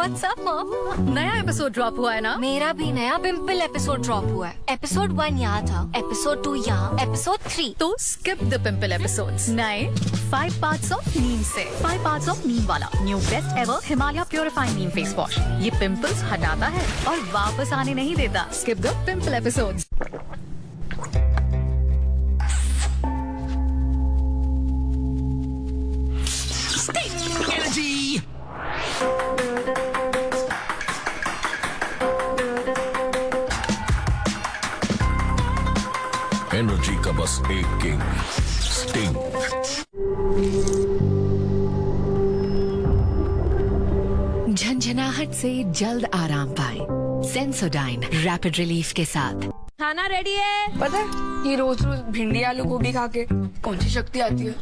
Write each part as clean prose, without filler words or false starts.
What's up mom? नया episode drop हुआ है ना? मेरा भी नया पिंपल एपिसोड ड्रॉप हुआ है। एपिसोड 1 यहाँ था, एपिसोड 2 यहाँ, एपिसोड 3। तो स्किप द पिंपल एपिसोड्स। नए 5 पार्ट्स ऑफ नीम से 5 पार्ट्स ऑफ नीम वाला new best ever Himalaya purifying neem face wash. ये पिंपल्स हटाता है और वापस आने नहीं देता। Skip the pimple episodes. Energy का बस एक किंग, स्टिंग। झंझनाहट से जल्द आराम पाए सेंसोडाइन रैपिड रिलीफ के साथ। खाना रेडी है। पता है ये रोज रोज भिंडी आलू गोभी खा के कौन सी शक्ति आती है?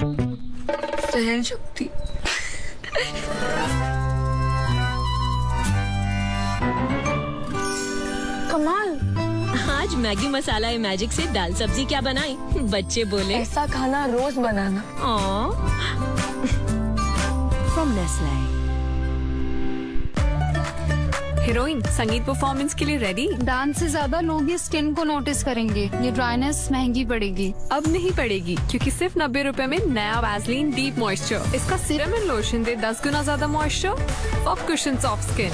सहन शक्ति। कमाल। आज मैगी मसाला मैजिक से दाल सब्जी क्या बनाई? बच्चे बोले ऐसा खाना रोज बनाना। From Nestle. Heroine Sangeet performance के लिए रेडी? डांस से ज्यादा लोग ये स्किन को नोटिस करेंगे। ये ड्राइनेस महंगी पड़ेगी। अब नहीं पड़ेगी क्योंकि सिर्फ 90 रुपए में नया वैसलीन डीप मॉइस्चर। इसका सीरम एंड लोशन दे 10 गुना ज्यादा moisture for cushion soft skin.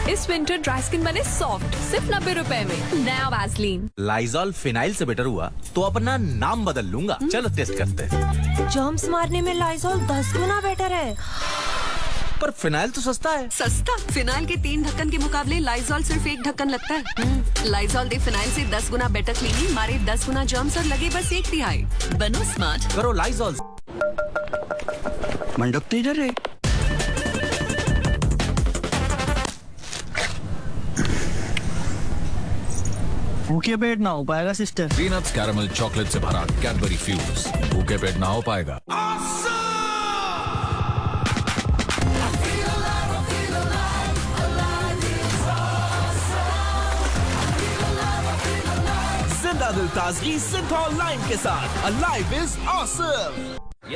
इस विंटर ड्राई स्किन बने सॉफ्ट सिर्फ 90 रुपए में। नया वैसलीन। लाइजॉल फिनाइल से बेटर हुआ तो अपना नाम बदल लूंगा। चलो टेस्ट करते हैं। जर्म्स मारने में लाइजॉल 10 गुना बेटर है। पर फिनाइल तो सस्ता है। सस्ता? फिनाइल के 3 ढक्कन के मुकाबले लाइजॉल सिर्फ 1 ढक्कन लगता है। लाइजॉल दे फिनाइल से 10 गुना बेटर क्लीनिंग, मारे 10 गुना जर्म्स और लगे बस 1/3। बनो स्मार्ट। करो लाइजॉल। मंडप तो इधर है। भूखे पेट ना हो पाएगा सिस्टर। पीनट्स कैरमल चॉकलेट से भरा कैडबरी फ्यूज। भूखे पेट ना हो पाएगा। जिंदा दिल ताजगी सिंथॉल लाइम के साथ। Alive is awesome.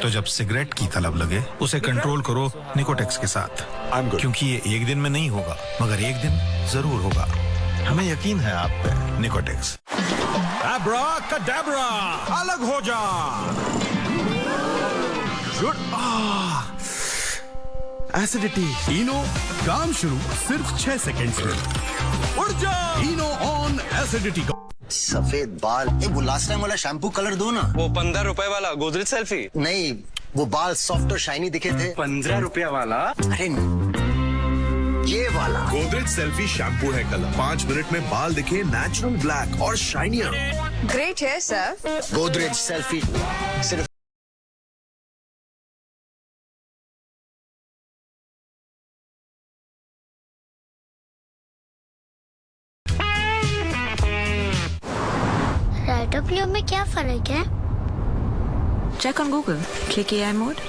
तो जब सिगरेट की तलब लगे उसे कंट्रोल करो निकोटेक्स के साथ। क्योंकि ये एक दिन में नहीं होगा मगर एक दिन जरूर होगा। हमें यकीन है आप पे। निकोटेक्स। एब्राकडाब्रा, अलग हो जा। एसिडिटी। इनो काम शुरू सिर्फ 6 सेकंड में। उड़ जा। Eno on acidity. सफेद बाल। वो लास्ट टाइम वाला शैम्पू कलर दो ना। वो 15 रुपए वाला गोदरेज सेल्फी। नहीं, वो बाल सॉफ्ट और शाइनी दिखे थे। 15 रुपए वाला? अरे ये वाला गोदरेज सेल्फी शैम्पू है कलर। 5 मिनट में बाल दिखे नेचुरल ब्लैक और शाइनियर। ग्रेट है सर। गोदरेज सेल्फी सिर्फ राइटोक्लियो में क्या फर्क है? Check on Google. Click AI mode.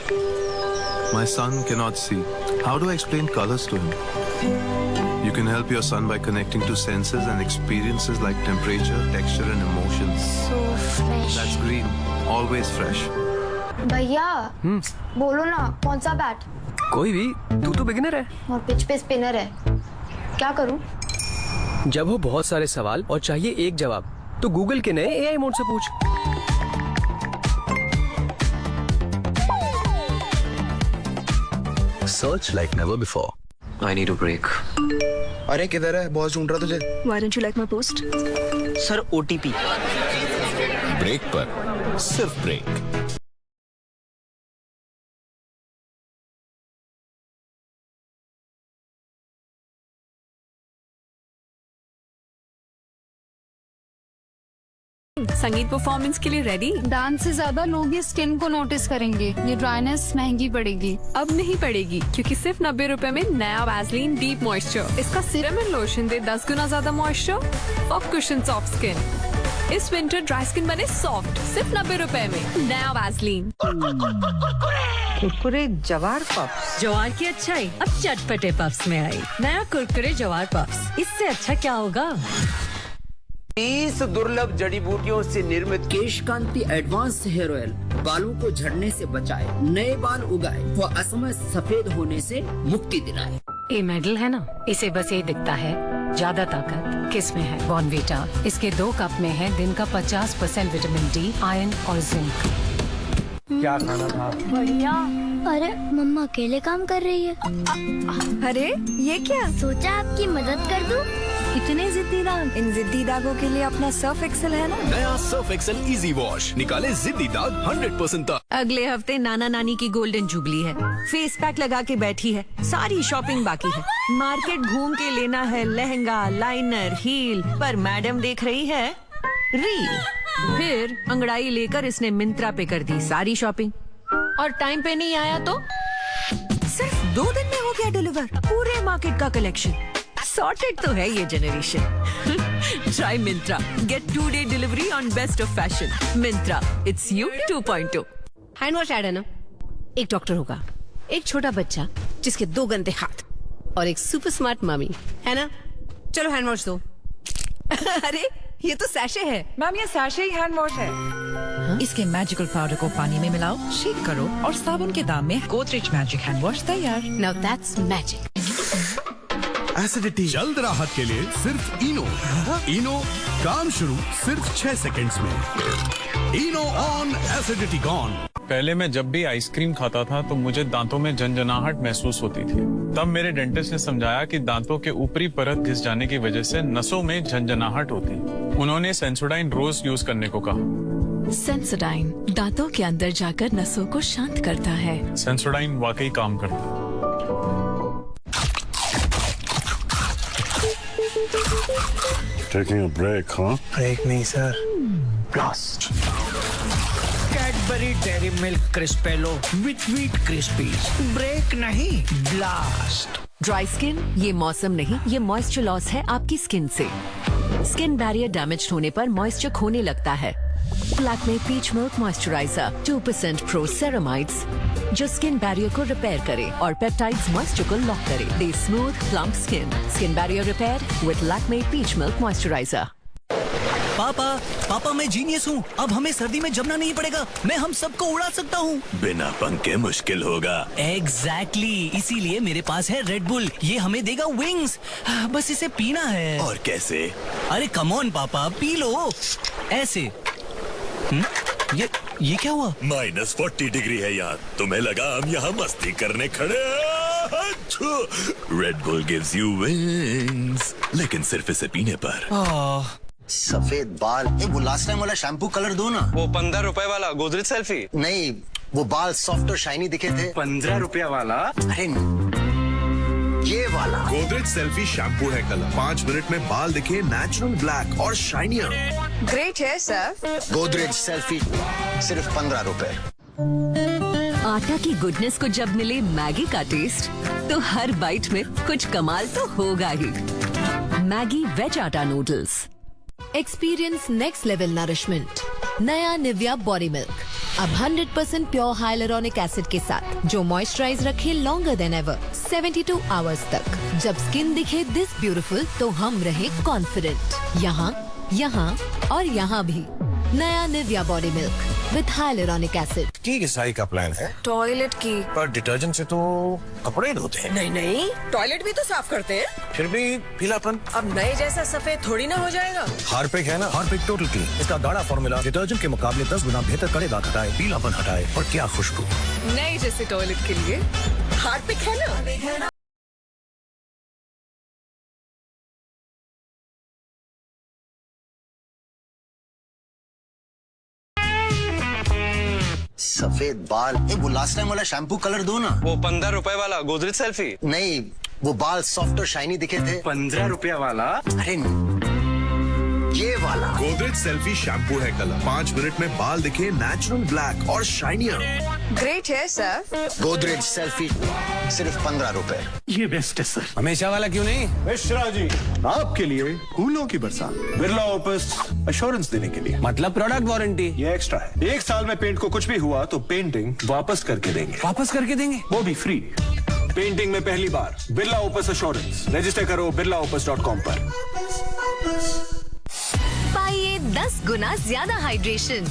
My son cannot see. How do I explain colors to him? You can help your son by connecting to senses and experiences like temperature, texture and emotions. So fresh. That's green. Always fresh. भैया बोलो ना कौन सा bat? कोई भी। तू तो beginner है। और पिच पे स्पिनर है। क्या करूं? जब हो बहुत सारे सवाल और चाहिए एक जवाब तो गूगल के नए AI मोड से पूछ। Search like never before. I need a break. अरे किधर है? बॉस ढूंढ रहा तुझे। Why don't you like my post? Sir OTP। Break पर सिर्फ ब्रेक। संगीत परफॉर्मेंस के लिए रेडी? डांस से ज्यादा लोग ये स्किन को नोटिस करेंगे। ये ड्राइनेस महंगी पड़ेगी। अब नहीं पड़ेगी क्योंकि सिर्फ 90 रुपए में नया वैसलीन डीप मॉइस्चर। इसका सीरम एंड लोशन दे 10 गुना ज्यादा moisture for cushion soft skin. इस विंटर ड्राई स्किन बने सॉफ्ट सिर्फ 90 रुपए में। नया वैसलीन। कुरकुरे जवार पफ्स। जवार की अच्छाई अब चटपटे पफ्स में आई। नया कुरकुरे जवार पफ्स। इससे अच्छा क्या होगा? 30 दुर्लभ जड़ी बूटियों से निर्मित केश कांति एडवांस हेयर ऑयल बालों को झड़ने से बचाए, नए बाल उगाए व असमय सफेद होने से मुक्ति दिलाए। ये मेडल है ना, इसे बस ये दिखता है ज्यादा ताकत किस में है। बॉर्नवीटा, इसके 2 कप में है दिन का 50% विटामिन डी, आयरन और जिंक। क्या खाना था? बढ़िया। अरे मम्मा अकेले काम कर रही है। अरे ये क्या? सोचा आपकी मदद कर दूं। इतने जिद्दी दाग। इन जिद्दी दागों के लिए अपना सर्फ एक्सेल है ना। नया सर्फ एक्सेल इजी वॉश निकाले जिद्दी दाग 100% तक। अगले हफ्ते नाना नानी की गोल्डन जुबली है। फेस पैक लगा के बैठी है, सारी शॉपिंग बाकी है। मार्केट घूम के लेना है लहंगा, लाइनर, हील, पर मैडम देख रही है रील। फिर अंगड़ाई लेकर इसने मिंत्रा पे कर दी सारी शॉपिंग, और टाइम पे नहीं आया तो सिर्फ 2 दिन में हो गया डिलीवर पूरे मार्केट का कलेक्शन। सॉर्टेड तो है ये generation. Try Myntra, get 2-day delivery on best of fashion. Myntra, it's you 2.0। Hand wash ad है ना। एक डॉक्टर होगा, एक छोटा बच्चा जिसके 2 गंदे हाथ, और एक सुपर स्मार्ट मम्मी, है ना। चलो हैंड वॉश दो। अरे ये तो सैशे है। मैम ये सैशे ही हैंड वॉश है। इसके मैजिकल पाउडर को पानी में मिलाओ, शेक करो, और साबुन के दाम में गोदरेज मैजिक हैंड वॉश तैयार। Now that's magic. एसिडिटी जल्द राहत के लिए सिर्फ इनो। इनो काम शुरू सिर्फ 6 सेकंड्स में। इनो ऑन, एसिडिटी गॉन। पहले मैं जब भी आइसक्रीम खाता था तो मुझे दांतों में झंझनाहट महसूस होती थी। तब मेरे डेंटिस्ट ने समझाया कि दांतों के ऊपरी परत घिस जाने की वजह से नसों में झंझनाहट होती। उन्होंने सेंसोडाइन रोज यूज करने को कहा। सेंसोडाइन दांतों के अंदर जाकर नसों को शांत करता है। सेंसोडाइन वाकई काम करता है। Taking a break, huh? Break नहीं sir, blast. Cadbury Dairy Milk Crispello with wheat crispies. Break नहीं, ब्लास्ट। ड्राई स्किन ये मौसम नहीं, ये मॉइस्चर लॉस है आपकी स्किन से। स्किन बैरियर डैमेज होने पर मॉइस्चर खोने लगता है। Lakme peach milk moisturiser 2% pro ceramides जो स्किन बैरियर को रिपेयर करे और पेप्टाइड्स मॉइस्चर को लॉक करे। दे smooth plump skin barrier repair with Lakme peach milk moisturiser. पापा मैं जीनियस हूँ। अब हमें सर्दी में जमना नहीं पड़ेगा। मैं हम सबको उड़ा सकता हूँ। बिना पंखे मुश्किल होगा। एग्जैक्टली, इसीलिए मेरे पास है रेड बुल। ये हमें देगा विंग्स। बस इसे पीना है। और कैसे? अरे कम ऑन पापा, पी लो ऐसे। ये क्या हुआ? -40 डिग्री है यार। तुम्हें लगा हम यहाँ मस्ती करने खड़े हैं? Red bull gives you wings, लेकिन सिर्फ इसे पीने पर। सफेद बाल, वो लास्ट टाइम वाला शैम्पू कलर दो ना। वो 15 रुपए वाला गोदरेज सेल्फी। नहीं, वो बाल सॉफ्ट और शाइनी दिखे थे। 15 रुपया वाला? अरे ये वाला गोदरेज सेल्फी शैम्पू है कलर। 5 मिनट में बाल दिखे नेचुरल ब्लैक और शाइनियर। ग्रेट है सर। गोदरेज सेल्फी सिर्फ 15 रुपए। आटा की गुडनेस को जब मिले मैगी का टेस्ट, तो हर बाइट में कुछ कमाल तो होगा ही। मैगी वेज आटा noodles. Experience next level nourishment. नया निविया बॉडी मिल्क अब 100% प्योर हाइलुरोनिक एसिड के साथ, जो मॉइस्चराइज रखे लॉन्गर देन एवर 72 आवर्स तक। जब स्किन दिखे दिस ब्यूटीफुल तो हम रहे कॉन्फिडेंट। यहाँ और यहाँ भी। नया Nivea body milk with hyaluronic acid. ठीक है, सही का प्लान है। टॉयलेट की। पर डिटर्जेंट से तो कपड़े धोते हैं। नहीं, टॉयलेट भी तो साफ करते हैं। फिर भी पीलापन। अब नए जैसा सफेद थोड़ी ना हो जाएगा। हार्पिक है ना, हार्पिक टोटल क्लीन। इसका गाढ़ा फॉर्मूला डिटर्जेंट के मुकाबले 10 गुना बेहतर कड़ेदाग हटाए, पीलापन हटाए, और क्या खुशबू। नए जैसे टॉयलेट के लिए हार्पिक है ना। सफेद बाल, वो लास्ट टाइम वाला शैम्पू कलर दो ना। वो 15 रुपए वाला गोदरेज सेल्फी। नहीं, वो बाल सॉफ्ट और शाइनी दिखे थे। 15 रुपया वाला? अरे ये वाला गोदरेज सेल्फी शैम्पू है कलर। 5 मिनट में बाल दिखे नेचुरल ब्लैक और शाइनियर। ग्रेट है सर। गोदरेज सेल्फी सिर्फ 15 रुपए। ये बेस्ट है सर। हमेशा वाला क्यों नहीं? मिश्रा जी, आपके लिए फूलों की बरसात। बिरला ओपस अश्योरेंस देने के लिए। मतलब प्रोडक्ट वारंटी? ये एक्स्ट्रा है। 1 साल में पेंट को कुछ भी हुआ तो पेंटिंग वापस करके देंगे। वापस करके देंगे? वो भी फ्री। पेंटिंग में पहली बार बिरला ओपस अश्योरेंस। रजिस्टर करो birlaopus.com पर। पाइए 10 गुना ज्यादा हाइड्रेशन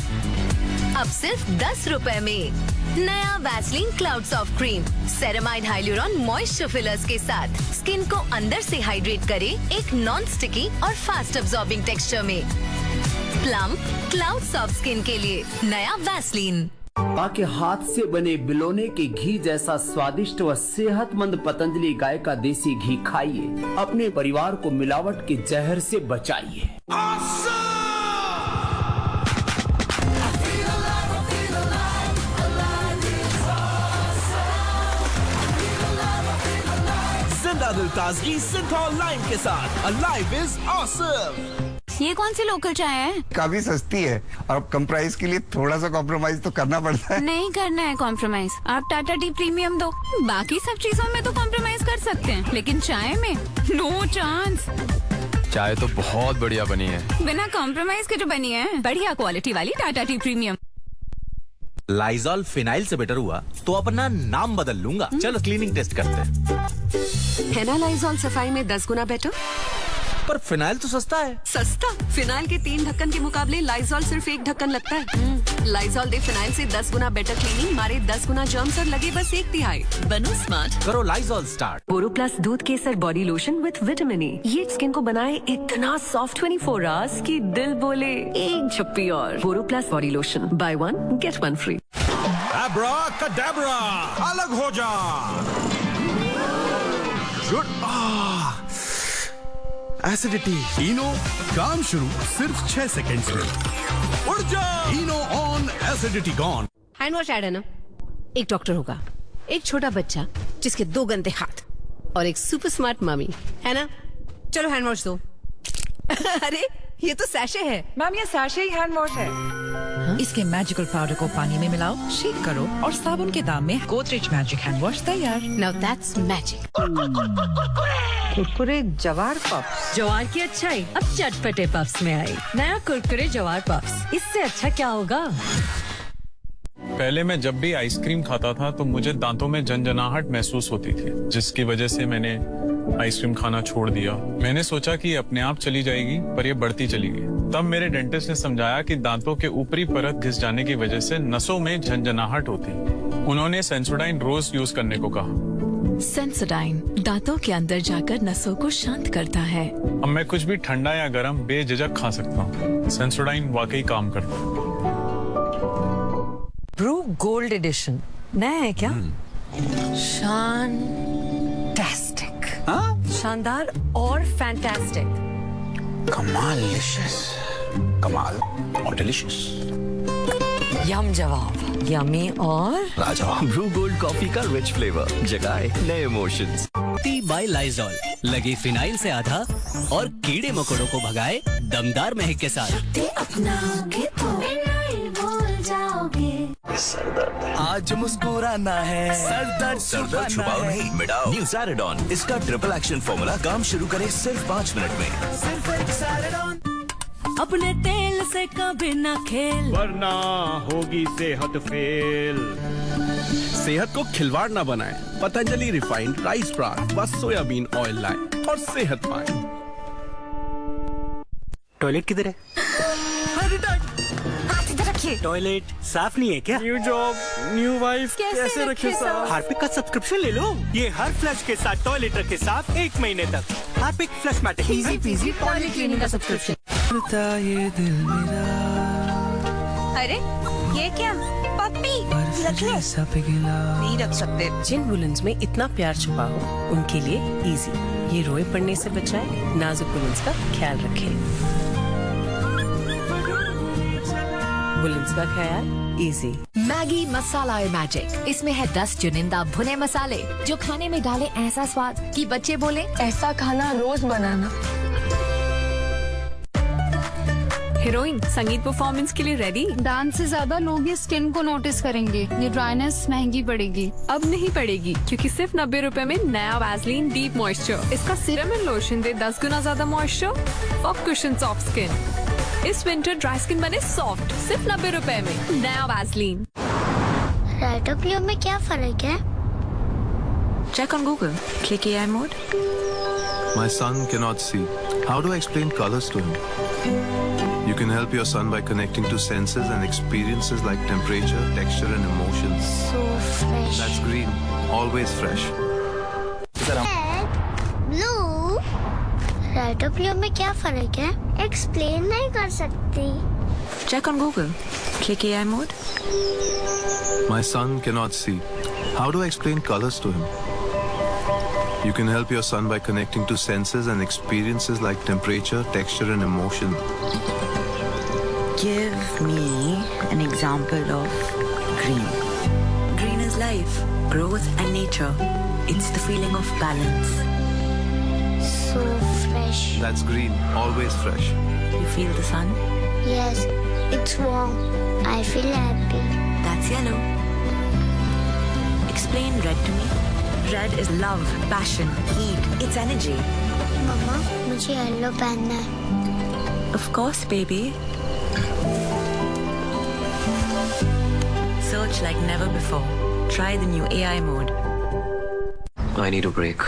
अब सिर्फ 10 रुपए में। नया Vaseline cloud soft cream ceramide hyaluron moisture fillers के साथ स्किन को अंदर से हाइड्रेट करे एक नॉन स्टिकी और फास्ट अब्सॉर्बिंग टेक्सचर में। प्लम्प क्लाउड सॉफ्ट स्किन के लिए नया वैसलीन। के हाथ से बने बिलोने के घी जैसा स्वादिष्ट व सेहतमंद पतंजलि गाय का देसी घी खाइए। अपने परिवार को मिलावट के जहर से बचाइए। जिंदा दिल ताजगी सिंथॉल लाइम के साथ अलाइव इज ऑसम। ये कौन सी लोकल चाय है? काफी सस्ती है और कम प्राइस के लिए थोड़ा सा कॉम्प्रोमाइज तो करना पड़ता है। नहीं करना है कॉम्प्रोमाइज। आप टाटा टी प्रीमियम दो, बाकी सब चीजों में तो कॉम्प्रोमाइज कर सकते हैं, लेकिन चाय में नो चांस। चाय तो बहुत बढ़िया बनी है, बिना कॉम्प्रोमाइज के जो बनी है। बढ़िया क्वालिटी वाली Tata tea premium. Lysol phenyl से बेटर हुआ तो अपना नाम बदल लूंगा। चलो क्लीनिंग टेस्ट करते हैं। है ना लाइजॉल सफाई में 10 गुना बेटर। पर फिनाइल तो सस्ता है। सस्ता? फिनाइल के 3 ढक्कन के मुकाबले लाइजॉल सिर्फ 1 ढक्कन लगता है। लाइजॉल दे फिनाइल से 10 गुना बेटर क्लीनिंग, मारे 10 गुना जर्म्स और लगे बस 1/3। बनो स्मार्ट, करो लाइजॉल स्टार्ट। बोरोप्लस दूध केसर body lotion with vitamin E। ये स्किन को बनाए इतना सॉफ्ट 24 आवर्स कि दिल बोले एक झप्पी और। BoroPlus body lotion, buy 1 get 1 free. Abracadabra, अलग हो जा। एसिडिटी इनो काम शुरू सिर्फ 6 सेकंड्स में। उड़ जा Eno on acidity gone. Hand wash ad है ना। एक डॉक्टर होगा, एक छोटा बच्चा जिसके 2 गंदे हाथ और एक सुपर स्मार्ट मम्मी, है ना। चलो हैंड वॉश दो। अरे ये तो सैशे है। मैम ये सैशे ही हैंड वॉश है। इसके मैजिकल पाउडर को पानी में मिलाओ, शेक करो और साबुन के दाम में गोदरेज मैजिक हैंड वॉश तैयार। Now that's magic. Kurkure jowar puffs. जवार की अच्छाई अब चटपटे पफ्स में आई। नया कुरकुरे जवार पफ्स, इससे अच्छा क्या होगा। पहले मैं जब भी आइसक्रीम खाता था तो मुझे दांतों में झंझनाहट महसूस होती थी, जिसकी वजह से मैंने आइसक्रीम खाना छोड़ दिया। मैंने सोचा कि अपने आप चली जाएगी, पर ये बढ़ती चली गई। तब मेरे डेंटिस्ट ने समझाया कि दांतों के ऊपरी परत घिस जाने की वजह से नसों में झंझनाहट होती। उन्होंने सेंसोडाइन रोज यूज करने को कहा। सेंसोडाइन दांतों के अंदर जाकर नसों को शांत करता है। अब मैं कुछ भी ठंडा या गर्म बेझिझक खा सकता हूँ। सेंसोडाइन वाकई काम करता है। ब्रू गोल्ड एडिशन नया है क्या? शानदार और फैंटास्टिक। कमाल और डिलिशियस। यम जवाब, यमी और लाजवाब। ब्रू गोल्ड कॉफी का रिच फ्लेवर जगाए नए इमोशंस। टी बाय लाइजॉल लगे फिनाइल से आधा और कीड़े मकोड़ों को भगाए दमदार महक के साथ। आज मुस्कुराना है, सरदर्द छुपाओ नहीं, मिटाओ। न्यू सैराडॉन, इसका ट्रिपल एक्शन फॉर्मूला काम शुरू करे सिर्फ 5 मिनट में। सिर्फ एक सैराडॉन। अपने तेल से कभी ना खेल, वरना होगी सेहत फेल। सेहत को खिलवाड़ ना बनाए, पतंजलि रिफाइंड राइस ब्रान व सोयाबीन ऑयल लाएं और सेहत पाएं। टॉयलेट किधर है? टॉयलेट साफ नहीं है क्या? न्यू जॉब, न्यू वाइफ, कैसे रखे साफ? हार्पिक का सब्सक्रिप्शन ले लो। ये हर फ्लश के साथ टॉयलेट रखे साफ 1 महीने तक। Harpic flushmatic easy PG toilet cleaning का सब्सक्रिप्शन। ये दिल मेरा अरे ये क्या पप्पी रख ले। नहीं रख सकते। जिन वुलन्स में इतना प्यार छुपा हो उनके लिए इजी। ये रोए पड़ने से बचाए, नाजुक वुलन्स का ख्याल रखें। वुलन्स का ख्याल इजी। मैगी मसाला मैजिक, इसमें है 10 चुनिंदा भुने मसाले जो खाने में डाले ऐसा स्वाद कि बच्चे बोले ऐसा खाना रोज बनाना। हीरोइन संगीत परफॉर्मेंस के लिए रेडी? डांस से ज्यादा लोग ये स्किन को नोटिस करेंगे। ये ड्राइनेस महंगी पड़ेगी। अब नहीं पड़ेगी, क्योंकि सिर्फ 90 रुपए में नया वैसलीन डीप मॉइस्चर। इसका सीरम एंड लोशन दे 10 गुना ज्यादा moisture for cushion soft skin. इस विंटर ड्राई स्किन बने सॉफ्ट सिर्फ 90 रुपए में नया वैसलीन। रेड और ब्लू में क्या फर्क है? Check on Google. Click AI mode. My son cannot see. How do I explain colors to him? You can help your son by connecting to senses and experiences like temperature, texture, and emotions. So fresh. That's green. Always fresh. Blue red और blue में क्या फर्क है? Explain नहीं कर सकती। Check on Google. Click AI mode. My son cannot see. How do I explain colors to him? You can help your son by connecting to senses and experiences like temperature, texture, and emotion. Give me an example of green. Green is life, growth, and nature. It's the feeling of balance. So fresh. That's green. Always fresh. You feel the sun? Yes, it's warm. I feel happy. That's yellow. Explain red to me. Red is love, passion, heat. It's energy. मम्मा, मुझे yellow पहनना है। Of course, baby. Search like never before. Try the new AI mode. I need a break.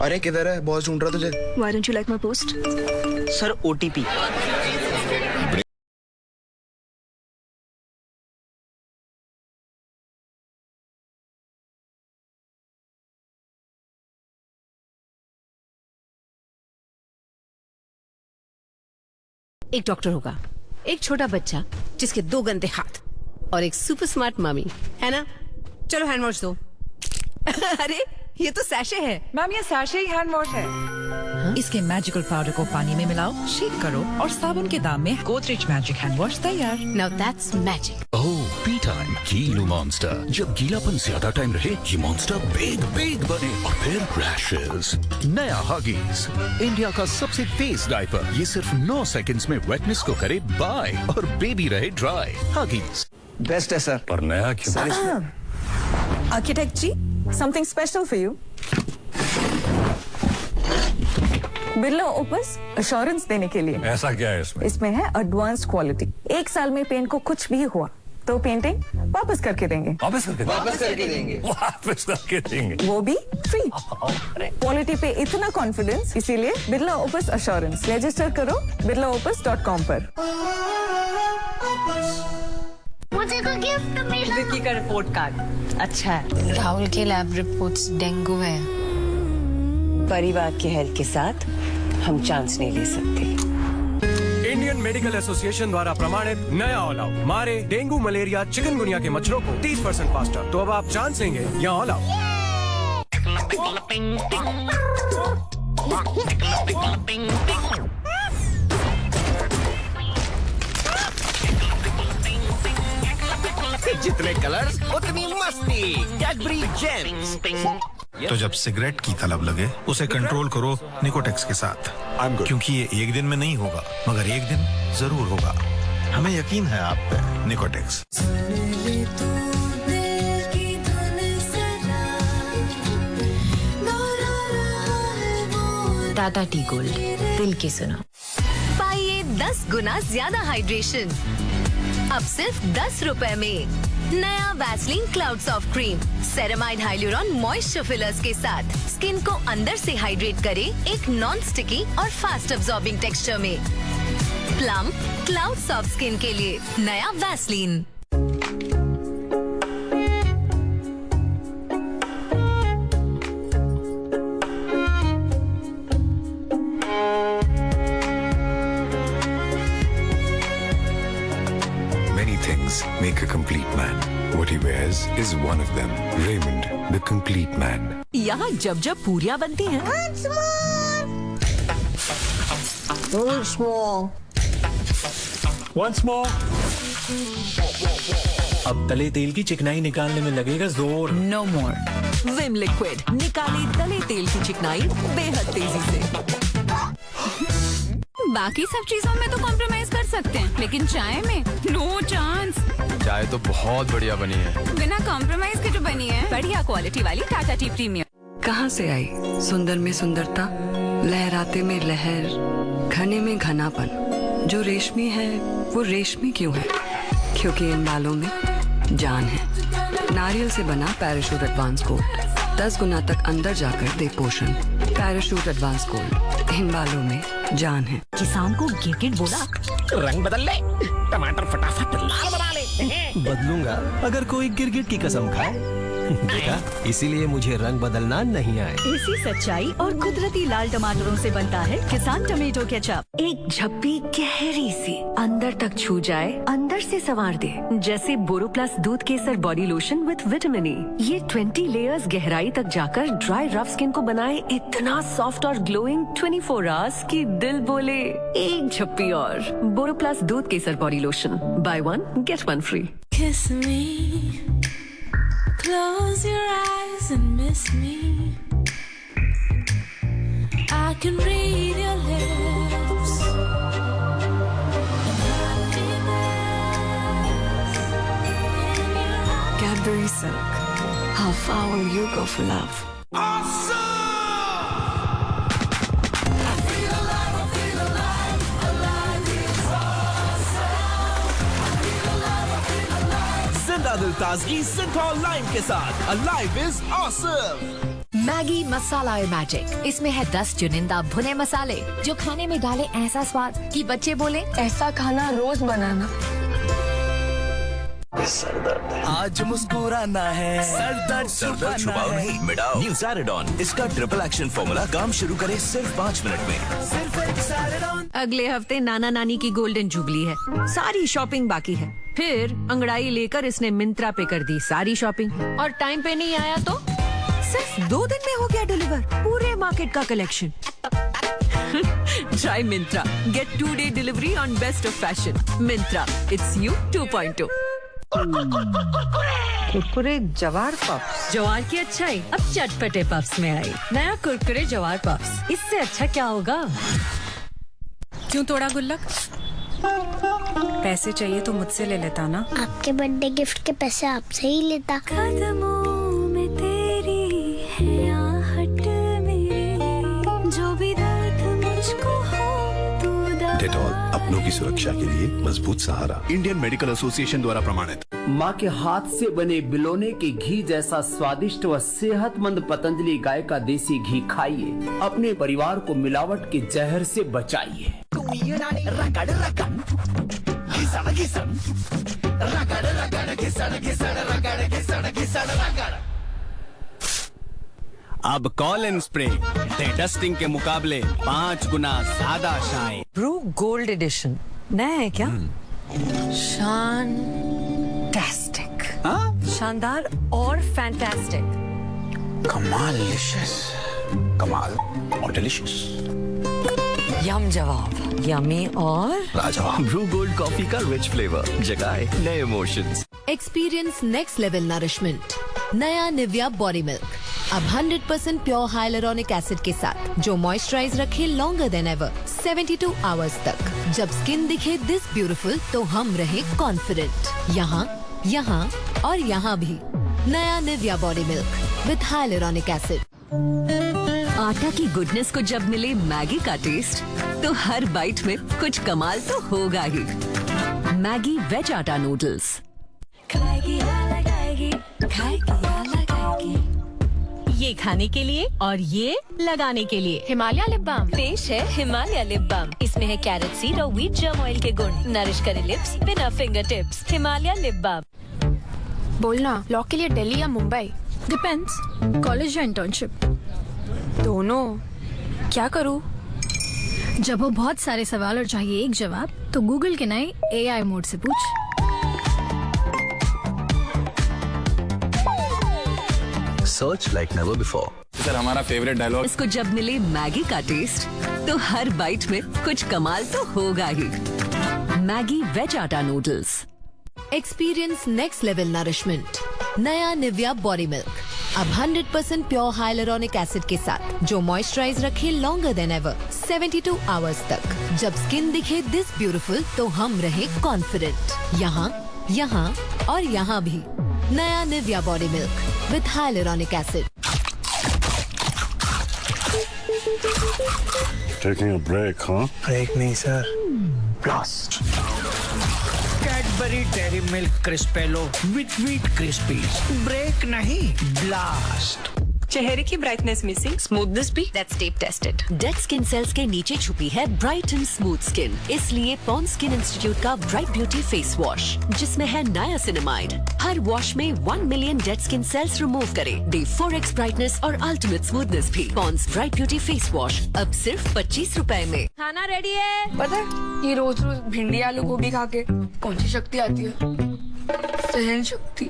अरे किधर है? Boss ढूंढ रहा तुझे। Why don't you like my post? Sir OTP। एक डॉक्टर होगा, एक छोटा बच्चा जिसके 2 गंदे हाथ और एक सुपर स्मार्ट मम्मी, है ना? चलो हैंड वॉश दो। अरे ये तो सैशे है। मैम ये सैशे ही हैंड वॉश है। इसके मैजिकल पाउडर को पानी में मिलाओ, शेक करो और साबुन के दाम में गोदरेज मैजिक हैंड वॉश तैयार। Now that's magic. Oh pee time Geelu monster. जब गीलापन ज्यादा टाइम रहे ये मॉन्स्टर बिग बने और फिर रैशेस। नया हगीज, इंडिया का सबसे तेज डायपर। ये सिर्फ 9 सेकंड्स में वेटनेस को करे बाय और बेबी रहे ड्राई। हगीज बेस्ट है सर। पर नया क्यों? Architect ji, something special for you. Birla Opus assurance देने के लिए। ऐसा क्या है इसमें? इसमें है एडवांस क्वालिटी। 1 साल में पेंट को कुछ भी हुआ तो पेंटिंग वापस करके देंगे। वापस करके देंगे। वो भी फ्री। क्वालिटी पे इतना कॉन्फिडेंस, इसीलिए बिरला ओपस अश्योरेंस। रजिस्टर करो birlaopus.com पर। मुझे को गिफ्ट मिला। विक्की का रिपोर्ट कार्ड अच्छा है। राहुल के लैब रिपोर्ट्स डेंगू है। परिवार के हेल्थ के साथ हम चांस नहीं ले सकते। इंडियन मेडिकल एसोसिएशन द्वारा प्रमाणित नया ऑल आउट मारे डेंगू, मलेरिया, चिकनगुनिया के मच्छरों को 30% फास्टर। तो अब आप चांस लेंगे या ऑल आउट? जितने कलर्स उतनी मस्ती। Cadbury James. तो जब सिगरेट की तलब लगे उसे कंट्रोल करो निकोटेक्स के साथ, क्योंकि ये एक दिन में नहीं होगा मगर एक दिन जरूर होगा। हमें यकीन है आप पे। निकोटेक्स। टाटा टी गोल्ड, दिल की सुनो। पाइए 10 गुना ज्यादा हाइड्रेशन अब सिर्फ 10 रुपए में। नया Vaseline cloud soft cream ceramide hyaluron moisture fillers के साथ स्किन को अंदर से हाइड्रेट करे एक नॉन स्टिकी और फास्ट अब्सॉर्बिंग टेक्सचर में। प्लम क्लाउड सॉफ्ट स्किन के लिए नया Vaseline. Make a complete man. What he wears is one of them. Raymond, the complete man. यहाँ जब जब पूरियां बनती हैं Once more. अब तले तेल की चिकनाई निकालने में लगेगा जोर। नो मोर विम लिक्विड निकाले तले तेल की चिकनाई बेहद तेजी से। बाकी सब चीजों में तो कॉम्प्रोमाइज कर सकते हैं, लेकिन चाय में नो चांस। चाय तो बहुत बढ़िया बनी है। बिना कॉम्प्रोमाइज के जो बनी है, बढ़िया क्वालिटी वाली टाटा टी प्रीमियम। कहाँ से आई सुंदर में सुंदरता, लहराते में लहर, घने में घनापन। जो रेशमी है वो रेशमी क्यों है? क्योंकि इन बालों में जान है। नारियल से बना पैराशूट एडवांस गोल्ड 10 गुना तक अंदर जाकर दे पोषण। पैराशूट एडवांस गोल्ड, इन बालों में जान है। किसान को गिर बोला रंग बदल ले, टमाटर फटाफट लाल बना ले। बदलूंगा अगर कोई गिरगिट की कसम खाए। देखा, इसीलिए मुझे रंग बदलना नहीं आए। इसी सच्चाई और कुदरती लाल टमाटरों से बनता है किसान टमेटो केचप। एक झप्पी गहरी सी अंदर तक छू जाए, अंदर से संवार दे, जैसे बोरोप्लस दूध केसर body lotion with vitamin E. ये 20 लेयर्स गहराई तक जाकर ड्राई रफ स्किन को बनाए इतना सॉफ्ट और ग्लोइंग 24 आवर्स की दिल बोले एक झप्पी और। बोरोप्लस दूध केसर body lotion, buy 1 get 1 free. Kiss me, close your eyes and miss me. I can read your lips. Cadbury Silk. How far will you go for love? जिंदा दिल ताजगी सिंथॉल लाइम के साथ alive is awesome. Maggi masala magic. इसमें है 10 चुनिंदा भुने मसाले जो खाने में डाले ऐसा स्वाद कि बच्चे बोले ऐसा खाना रोज बनाना। आज मुस्कुराना है, सर दर्द छुपाओ नहीं मिटाओ। न्यू सैरेडॉन, इसका ट्रिपल एक्शन फॉर्मूला काम शुरू करे सिर्फ 5 मिनट में। सिर्फ एक सैरेडॉन। अगले हफ्ते नाना नानी की गोल्डन जुबली है, सारी शॉपिंग बाकी है। फिर अंगड़ाई लेकर इसने मिंत्रा पे कर दी सारी शॉपिंग, और टाइम पे नहीं आया तो सिर्फ 2 दिन में हो गया डिलीवर पूरे मार्केट का collection. Try Myntra. Get 2-day delivery on best of fashion. Myntra. It's you 2.2. Kurkure jowar puffs. जवार की अच्छाई अब चटपटे पफ्स में आई। नया कुरकुरे जवार पफ्स, इससे अच्छा क्या होगा? क्यों तोड़ा गुल्लक? पैसे चाहिए तो मुझसे ले लेता ना। आपके बर्थडे गिफ्ट के पैसे आपसे ही लेता। कदमों में तेरी है आहट मेरी, जो भी दर्द मुझको हो तू दवा। डेटॉल, अपनों की सुरक्षा के लिए मजबूत सहारा। इंडियन मेडिकल एसोसिएशन द्वारा प्रमाणित। माँ के हाथ से बने बिलोने के घी जैसा स्वादिष्ट व सेहतमंद पतंजलि गाय का देसी घी खाइए, अपने परिवार को मिलावट के जहर से बचाइए। अब कॉलिन स्प्रे दे डस्टिंग के मुकाबले 5 गुना ज्यादा शाइन। ब्रू गोल्ड एडिशन नया है क्या? फैंटास्टिक। शानदार और फैंटास्टिक। कमाल और डिलीशियस। यम जवाब, यमी और लाजवाब। ब्रू गोल्ड कॉफी का रिच फ्लेवर जगाए नए emotions. Experience next level nourishment. नया निविया बॉडी मिल्क अब 100% प्योर हाइलुरोनिक एसिड के साथ, जो मॉइस्चराइज रखे लॉन्गर देन एवर 72 आवर्स तक। जब स्किन दिखे दिस ब्यूटीफुल तो हम रहे कॉन्फिडेंट। यहाँ, यहाँ और यहाँ भी नया Nivea body milk with hyaluronic acid. आटा की गुडनेस को जब मिले मैगी का टेस्ट, तो हर बाइट में कुछ कमाल तो होगा ही। मैगी वेज आटा नूडल्स। खाएगी लगाएगी, खाएगी लगाएगी। ये खाने के लिए और ये लगाने के लिए हिमालय लिप बाम पेश है। हिमालय लिप बाम, इसमें है कैरेट सीड और व्हीट जर्म ऑयल के गुण, नरिश करे लिप्स बिना finger tips. Himalaya lip balm. बोलना, लॉ के लिए दिल्ली या मुंबई? डिपेंड्स, कॉलेज या इंटर्नशिप। दोनों। क्या करूँ? जब वो बहुत सारे सवाल और चाहिए एक जवाब, तो गूगल के नए AI मोड से पूछ। Search like never before. Sir, हमारा फेवरेट डायलॉग। इसको जब मिले मैगी का टेस्ट, तो हर बाइट में कुछ कमाल तो होगा ही। मैगी वेज आटा noodles. Experience next level nourishment. नया निविया बॉडी मिल्क अब 100% प्योर हाइलुरोनिक एसिड के साथ, जो मॉइस्चराइज रखे लॉन्गर देन एवर 72 आवर्स तक। जब स्किन दिखे दिस ब्यूटीफुल तो हम रहे कॉन्फिडेंट। यहाँ, यहाँ और यहाँ भी नया Nivea body milk with hyaluronic acid. Taking a break, huh? Break नहीं sir, blast. Cadbury Dairy Milk Crispello with wheat crispies. Break नहीं, ब्लास्ट। चेहरे की ब्राइटनेस मिसिंग, स्मूथनेस भी, that's tape tested. Dead skin cells के नीचे छुपी है bright and smooth skin, इसलिए पॉन्ड स्किन इंस्टीट्यूट का ब्राइट ब्यूटी फेस वॉश, जिसमें है नायासिनामाइड, हर वॉश में 1 million dead skin cells remove करे, दे 4x ब्राइटनेस और अल्टीमेट स्मूथनेस भी। Pond's bright beauty face wash अब सिर्फ 25 रुपए में। खाना रेडी है। पता है ये रोज रोज भिंडी आलू गोभी खा के कौन सी शक्ति आती है? सहन शक्ति।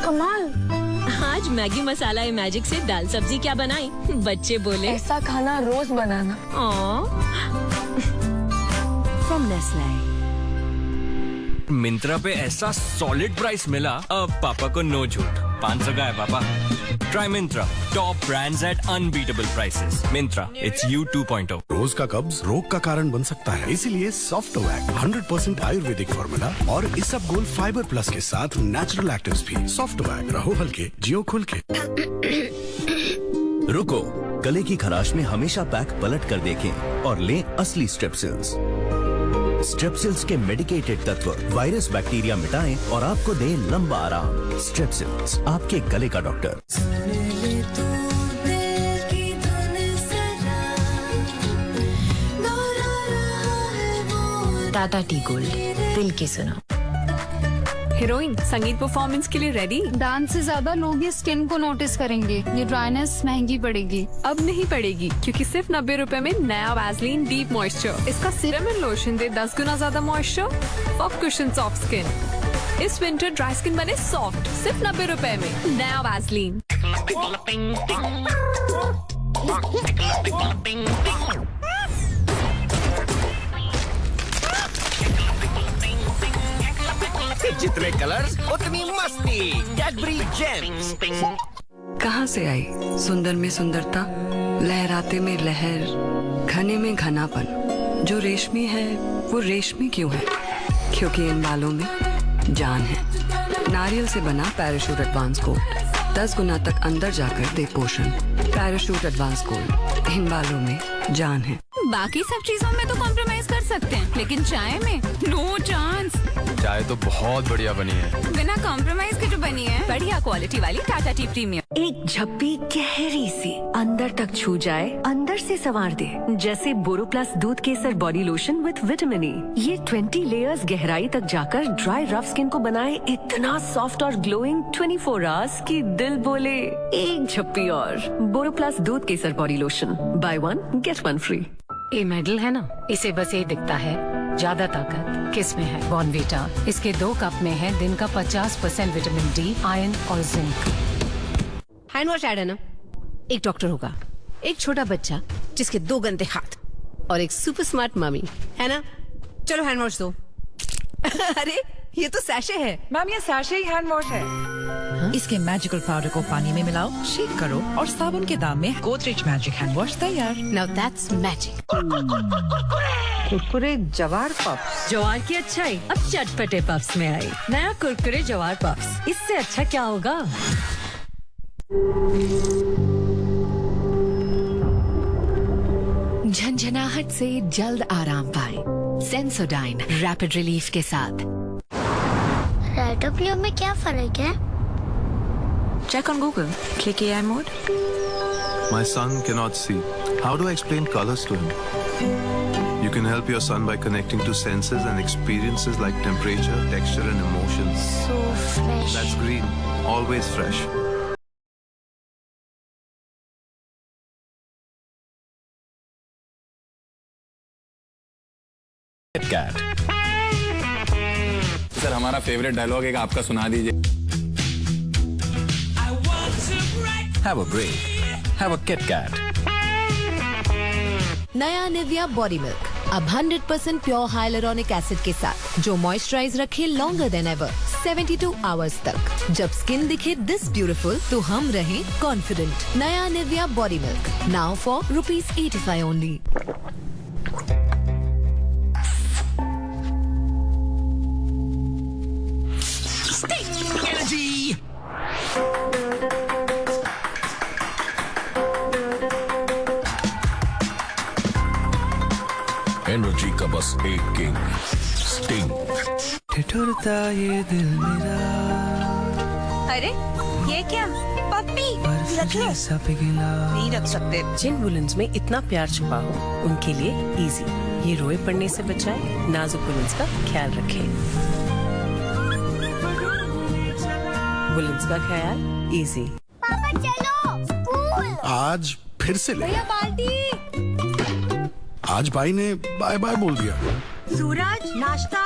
कमाल। आज मैगी मसाला मैजिक से दाल सब्जी क्या बनाई? बच्चे बोले ऐसा खाना रोज बनाना। From Nestle. मिंत्रा पे ऐसा सॉलिड प्राइस मिला, अब पापा को नो झूठ। 500 का है पापा। Try Myntra, top brands eight unbeatable prices. Myntra, it's you 2.0। रोज का कब्ज रोग का कारण बन सकता है, इसीलिए सॉफ्टोवैक 100% आयुर्वेदिक फॉर्मूला और इसबगोल फाइबर प्लस के साथ नेचुरल एक्टिव्स भी। सॉफ्टोवैक, रहो हल्के, जियो खुल के। रुको, गले की खराश में हमेशा पैक पलट कर देखें और लें असली स्ट्रेप्सिल्स। स्ट्रेप्सिल्स के मेडिकेटेड तत्व वायरस बैक्टीरिया मिटाएं और आपको दें लंबा आराम। स्ट्रेप्सिल्स, आपके गले का डॉक्टर। टाटा टी गोल्ड, दिल की सुनो। हीरोइन संगीत परफॉर्मेंस के लिए रेडी? डांस से ज्यादा लोग ये स्किन को नोटिस करेंगे। ये ड्राइनेस महंगी पड़ेगी। अब नहीं पड़ेगी, क्योंकि सिर्फ 90 रुपए में नया वैसलीन डीप मॉइस्चर। इसका सीरम एंड लोशन दे 10 गुना ज्यादा moisture for cushion soft skin. इस विंटर ड्राई स्किन बने सॉफ्ट, सिर्फ 90 रुपए में नया वैसलीन। जितने कलर्स उतनी मस्ती। Cadbury Gems. कहाँ से आई सुंदर में सुंदरता, लहराते में लहर, घने में घनापन। जो रेशमी है वो रेशमी क्यों है? क्योंकि इन बालों में जान है। नारियल से बना पैराशूट एडवांस गोल्ड 10 गुना तक अंदर जाकर दे पोषण। पैराशूट एडवांस गोल्ड, इन बालों में जान है। बाकी सब चीजों में तो कॉम्प्रोमाइज कर सकते हैं, लेकिन चाय में नो चांस। चाय तो बहुत बढ़िया बनी है, बिना कॉम्प्रोमाइज के जो बनी है। बढ़िया क्वालिटी वाली टाटा टी प्रीमियम। एक झप्पी गहरी सी अंदर तक छू जाए, अंदर से संवार दे, जैसे बोरोप्लस दूध केसर body lotion with vitamin E. ये 20 लेयर्स गहराई तक जाकर ड्राई रफ स्किन को बनाए इतना सॉफ्ट और ग्लोइंग 24 आवर्स की दिल बोले एक झप्पी और। बोरोप्लस दूध केसर body lotion, buy 1 get 1 free. ये मेडल है ना, इसे बस ये दिखता है। ज्यादा ताकत किस में है? बॉर्नवीटा। इसके 2 कप में है दिन का 50% विटामिन डी, आयरन और जिंक। हैंड वॉश ऐड है ना। एक डॉक्टर होगा, एक छोटा बच्चा जिसके 2 गंदे हाथ और एक सुपर स्मार्ट मम्मी, है ना? चलो हैंड वॉश दो। अरे ये तो सैशे है। मैम ये सैशे ही हैंड वॉश है। इसके मैजिकल पाउडर को पानी में मिलाओ, शेक करो और साबुन के दाम में गोदरेज मैजिक हैंड वॉश तैयार। Now that's magic. Kurkure jowar puffs. जवार की अच्छाई अब चटपटे पफ्स में आई। नया कुरकुरे जवार पफ्स, इससे अच्छा क्या होगा? झंझनाहट से जल्द आराम पाएं। सेंसोडाइन रैपिड रिलीफ के साथ। रेड और ब्लू में क्या फर्क है? Check on Google. Click AI mode. My son cannot see. How do I explain colors to him? You can help your son by connecting to senses and experiences like temperature, texture, and emotions. So fresh. That's green. Always fresh. Cat. Sir हमारा favourite dialogue एक आपका सुना दीजिए। Have a break. Have a Kit Kat. नया Nivea body milk अब 100% pure hyaluronic acid के साथ, जो मॉइस्चराइज रखे लॉन्गर देन एवर 72 आवर्स तक। जब स्किन दिखे दिस ब्यूटीफुल तो हम रहें कॉन्फिडेंट। नया Nivea body milk now for ₹85 only. Energy का बस एक किंग, स्टिंग। ठिठुरता ये दिल मेरा अरे ये क्या पप्पी रख लो। नहीं रख सकते। जिन वुलेंस में इतना प्यार छुपा हो उनके लिए इजी, ये रोए पड़ने से बचाए, नाजुक वुलेंस का ख्याल रखें। वुलेंस का ख्याल इजी। पापा चलो स्कूल। आज फिर से ले। बाल्टी। आज भाई ने बाय बाय बोल दिया। सूरज नाश्ता।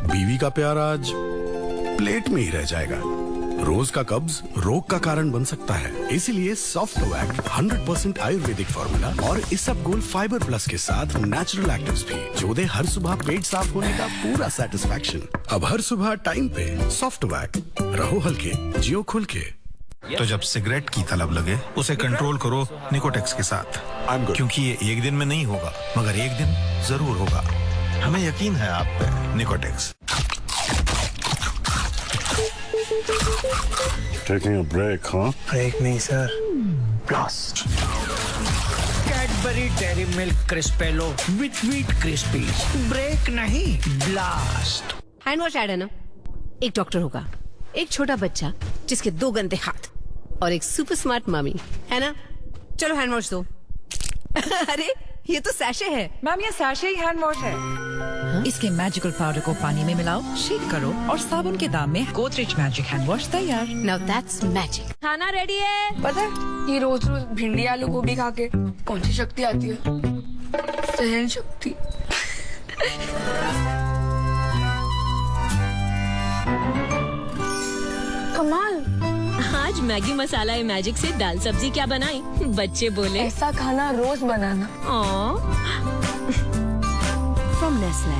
बीवी का प्यार आज प्लेट में ही रह जाएगा। रोज का कब्ज रोग का कारण बन सकता है, इसीलिए सॉफ्टोवैक 100% आयुर्वेदिक फॉर्मूला और इसबगोल फाइबर प्लस के साथ नेचुरल एक्टिव्स भी जो दे हर सुबह पेट साफ होने का पूरा सेटिस्फैक्शन। अब हर सुबह टाइम पे सॉफ्टोवैक, रहो हल्के जियो खुल के। तो जब सिगरेट की तलब लगे उसे कंट्रोल करो निकोटेक्स के साथ, क्योंकि ये एक दिन में नहीं होगा मगर एक दिन जरूर होगा। हमें यकीन है आप पे। Nicotex. Taking a break, huh? Break नहीं sir, blast. Cadbury Dairy Milk Crispello with wheat crispies, break नहीं ब्लास्ट। हैंड वॉश ऐड है ना। एक डॉक्टर होगा, एक छोटा बच्चा जिसके 2 गंदे हाथ और एक सुपर स्मार्ट मम्मी, है ना? चलो हैंड वॉश दो। अरे ये तो सैशे है। मैम ये सैशे ही हैंड वॉश है। इसके मैजिकल पाउडर को पानी में मिलाओ, शेक करो और साबुन के दाम में गोदरेज मैजिक हैंड वॉश तैयार। Now that's magic. खाना रेडी है। पता है ये रोज रोज भिंडी आलू गोभी खा के कौन सी शक्ति आती है? सहन शक्ति। कमाल। आज मैगी मसाला मैजिक से दाल सब्जी क्या बनाई? बच्चे बोले ऐसा खाना रोज बनाना। From Nestle.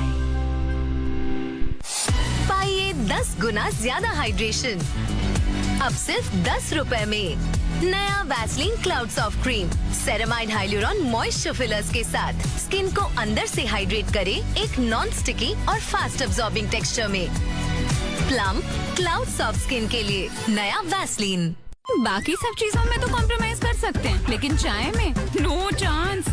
पाइए 10 गुना ज्यादा हाइड्रेशन अब सिर्फ 10 रुपए में। नया Vaseline cloud soft cream ceramide hyaluron moisture fillers के साथ स्किन को अंदर से हाइड्रेट करे एक नॉन स्टिकी और फास्ट अब्सॉर्बिंग टेक्सचर में। प्लम क्लाउड सॉफ्ट स्किन के लिए नया वैसलीन। बाकी सब चीजों में तो कॉम्प्रोमाइज कर सकते हैं, लेकिन चाय में नो चांस।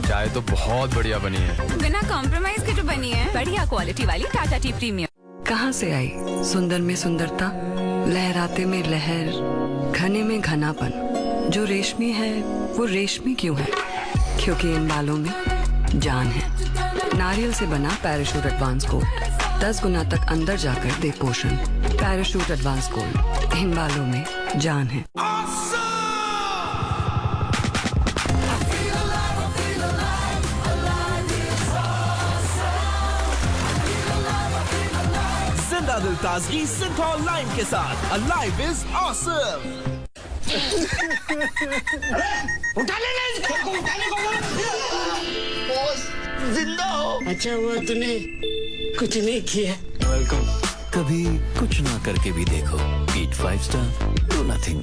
चाय तो बहुत बढ़िया बनी है, बिना कॉम्प्रोमाइज के जो बनी है। बढ़िया क्वालिटी वाली टाटा टी प्रीमियम। कहाँ से आई सुंदर में सुंदरता, लहराते में लहर, घने में घनापन। जो रेशमी है वो रेशमी क्यों है? क्योंकि इन बालों में जान है। नारियल से बना पैराशूट एडवांस गोल्ड 10 गुना तक अंदर जाकर दे पोषण। पैराशूट एडवांस गोल्ड, इन बालों में जान है। जिंदा दिल ताजगी सिंथॉल लाइम के साथ अलाइव इज ऑसम। उठाने नहीं इसको, उठाने को बॉस जिंदा हो। अच्छा हुआ तूने कुछ नहीं किया। वेलकम। कभी कुछ ना करके भी देखो। ईट 5 star, do nothing.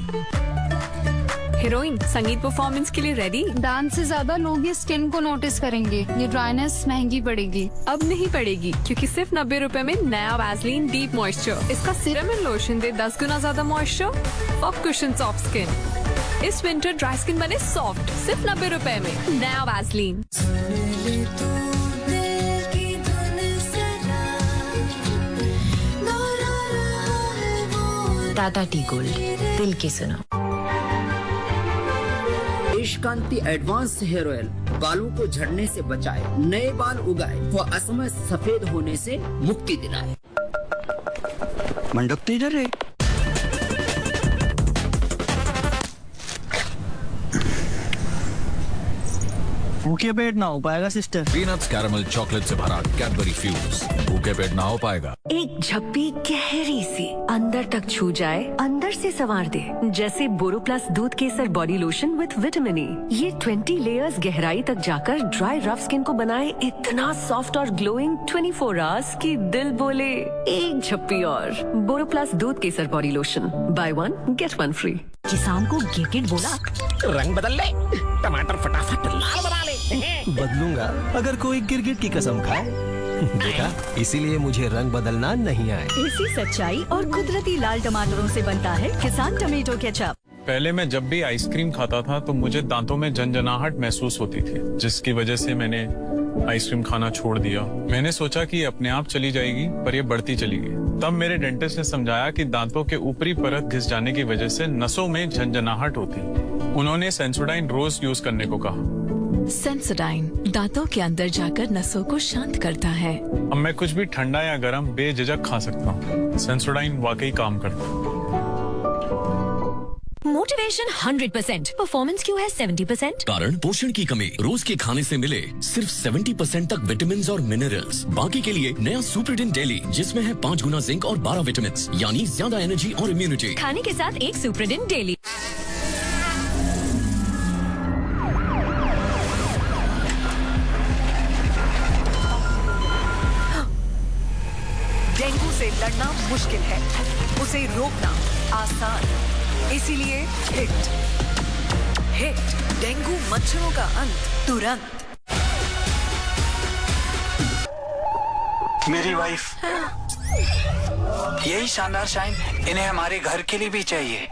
Heroine Sangeet performance के लिए रेडी? डांस से ज्यादा लोग ये स्किन को नोटिस करेंगे। ये ड्राइनेस महंगी पड़ेगी। अब नहीं पड़ेगी, क्योंकि सिर्फ 90 रुपए में नया वैसलीन डीप मॉइस्चर। इसका सीरम एंड लोशन दे 10 गुना ज्यादा मॉइस्चर और कुशन सॉफ्ट स्किन। इस विंटर ड्राई स्किन बने सॉफ्ट सिर्फ 90 रुपए में। नया वैसलीन। टाटा टी गोल्ड, दिल की सुनो। कांति एडवांस हेयर ऑयल बालों को झड़ने से बचाए, नए बाल उगाए व असमय सफेद होने से मुक्ति दिलाए। मंडप तो इधर है। भूखे पेट ना हो पाएगा सिस्टर। पीनट्स कैरमल चॉकलेट से भरा कैडबरी फ्यूज, भूखे पेट ना हो पाएगा। एक झप्पी गहरी सी अंदर तक छू जाए, अंदर से संवार दे, जैसे बोरोप्लस दूध केसर body lotion with vitamin E. ये 20 लेयर्स गहराई तक जाकर ड्राई रफ स्किन को बनाए इतना सॉफ्ट और ग्लोइंग 24 आवर्स की दिल बोले एक झप्पी और। बोरोप्लस दूध केसर body lotion, buy 1 get 1 free. किसान को गिरगिट बोला, रंग बदल ले, टमाटर फटाफट लाल बना ले। बदलूंगा अगर कोई गिरगिट की कसम खाए। देखा, इसीलिए मुझे रंग बदलना नहीं आए। इसी सच्चाई और कुदरती लाल टमाटरों से बनता है किसान टमेटो केचप। पहले मैं जब भी आइसक्रीम खाता था तो मुझे दांतों में झंझनाहट महसूस होती थी, जिसकी वजह से मैंने आइसक्रीम खाना छोड़ दिया। मैंने सोचा कि अपने आप चली जाएगी, पर ये बढ़ती चली गई। तब मेरे डेंटिस्ट ने समझाया कि दांतों के ऊपरी परत घिस जाने की वजह से नसों में झंझनाहट होती। उन्होंने सेंसोडाइन रोज यूज करने को कहा। सेंसोडाइन दांतों के अंदर जाकर नसों को शांत करता है। अब मैं कुछ भी ठंडा या गर्म बेझिझक खा सकता हूँ। सेंसोडाइन वाकई काम करता है। मोटिवेशन 100%, परफॉर्मेंस क्यों है 70%? कारण पोषण की कमी। रोज के खाने से मिले सिर्फ 70% तक विटामिन और मिनरल्स। बाकी के लिए नया सुप्रीडिन डेली, जिसमें है 5 गुना जिंक और 12 विटामिन, यानी ज्यादा एनर्जी और इम्यूनिटी। खाने के साथ एक सुप्रीडिन डेली। डेंगू से लड़ना मुश्किल है, उसे रोकना आसान। इसीलिए हिट डेंगू मच्छरों का अंत तुरंत। मेरी वाइफ, यही शानदार शाइन इन्हें हमारे घर के लिए भी चाहिए।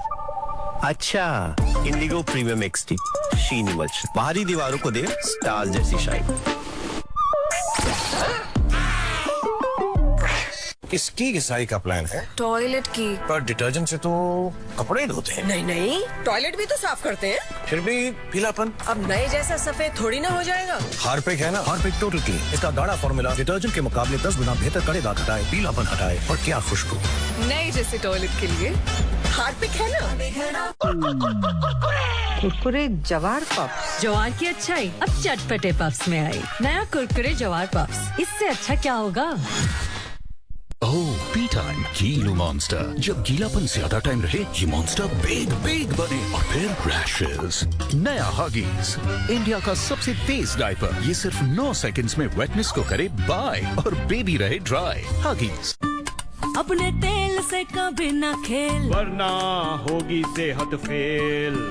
अच्छा, इंडिगो प्रीमियम एक्सटी शीनी मच्छर, बाहरी दीवारों को दे स्टार जैसी शाइन। किसकी घिसाई का प्लान है? टॉयलेट की। पर डिटर्जेंट से तो कपड़े धोते हैं। नहीं नहीं, टॉयलेट भी तो साफ करते हैं। फिर भी पीलापन। अब नए जैसा सफेद थोड़ी ना हो जाएगा। हार्पिक है ना, हार्पिक टोटल क्लीन। इसका गाढ़ा फॉर्मूला डिटर्जेंट के मुकाबले 10 गुना बेहतर कड़े दाग हटाए, पीलापन हटाए और क्या खुशबू। नए जैसे टॉयलेट के लिए हार्पिक है ना। कुरकुरे जवार पफ्स। जवार की अच्छाई अब चटपटे पफ्स में आई। नया कुरकुरे जवार पफ्स, इससे अच्छा क्या होगा? ओह, पी टाइम गीलू मॉन्स्टर। जब गीलापन ज्यादा टाइम रहे, ये मॉन्स्टर बिग बिग बने और फिर रैशेस। नया हगीज, इंडिया का सबसे तेज डायपर। ये सिर्फ 9 सेकंड्स में वेटनेस को करे बाय और बेबी रहे ड्राई। हगीज। अपने तेल से कभी ना खेल, वरना होगी सेहत फेल।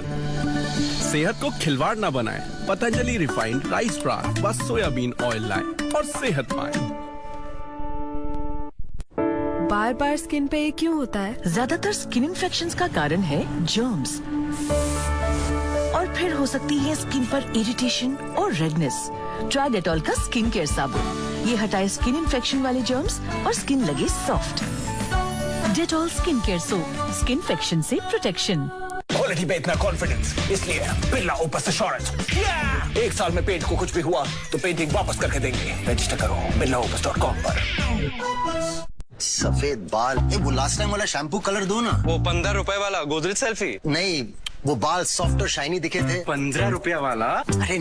सेहत को खिलवाड़ ना बनाए, पतंजलि रिफाइंड राइस ब्रान व सोयाबीन ऑयल लाएं और सेहत पाएं। बार बार स्किन पे ये क्यों होता है? ज्यादातर स्किन इन्फेक्शंस का कारण है जर्म्स, और फिर हो सकती है स्किन पर इरिटेशन और रेडनेस। ट्राई डेटॉल का स्किन केयर साबुन, ये हटाए स्किन इन्फेक्शन वाले जर्म्स और स्किन लगे soft. Dettol skin care soap, skin infection से प्रोटेक्शन। क्वालिटी पे इतना कॉन्फिडेंस, इसलिए बिरला ओपस एश्योरेंस। 1 साल में पेंट को कुछ भी हुआ तो पेंटिंग वापस करके देंगे। रजिस्टर करो birlaopus.com पर। सफेद बाल, वो लास्ट टाइम वाला शैम्पू कलर दो ना। वो 15 रुपए वाला गोदरेज सेल्फी। नहीं, वो बाल सॉफ्ट और शाइनी दिखे थे। 15 रुपया वाला? अरे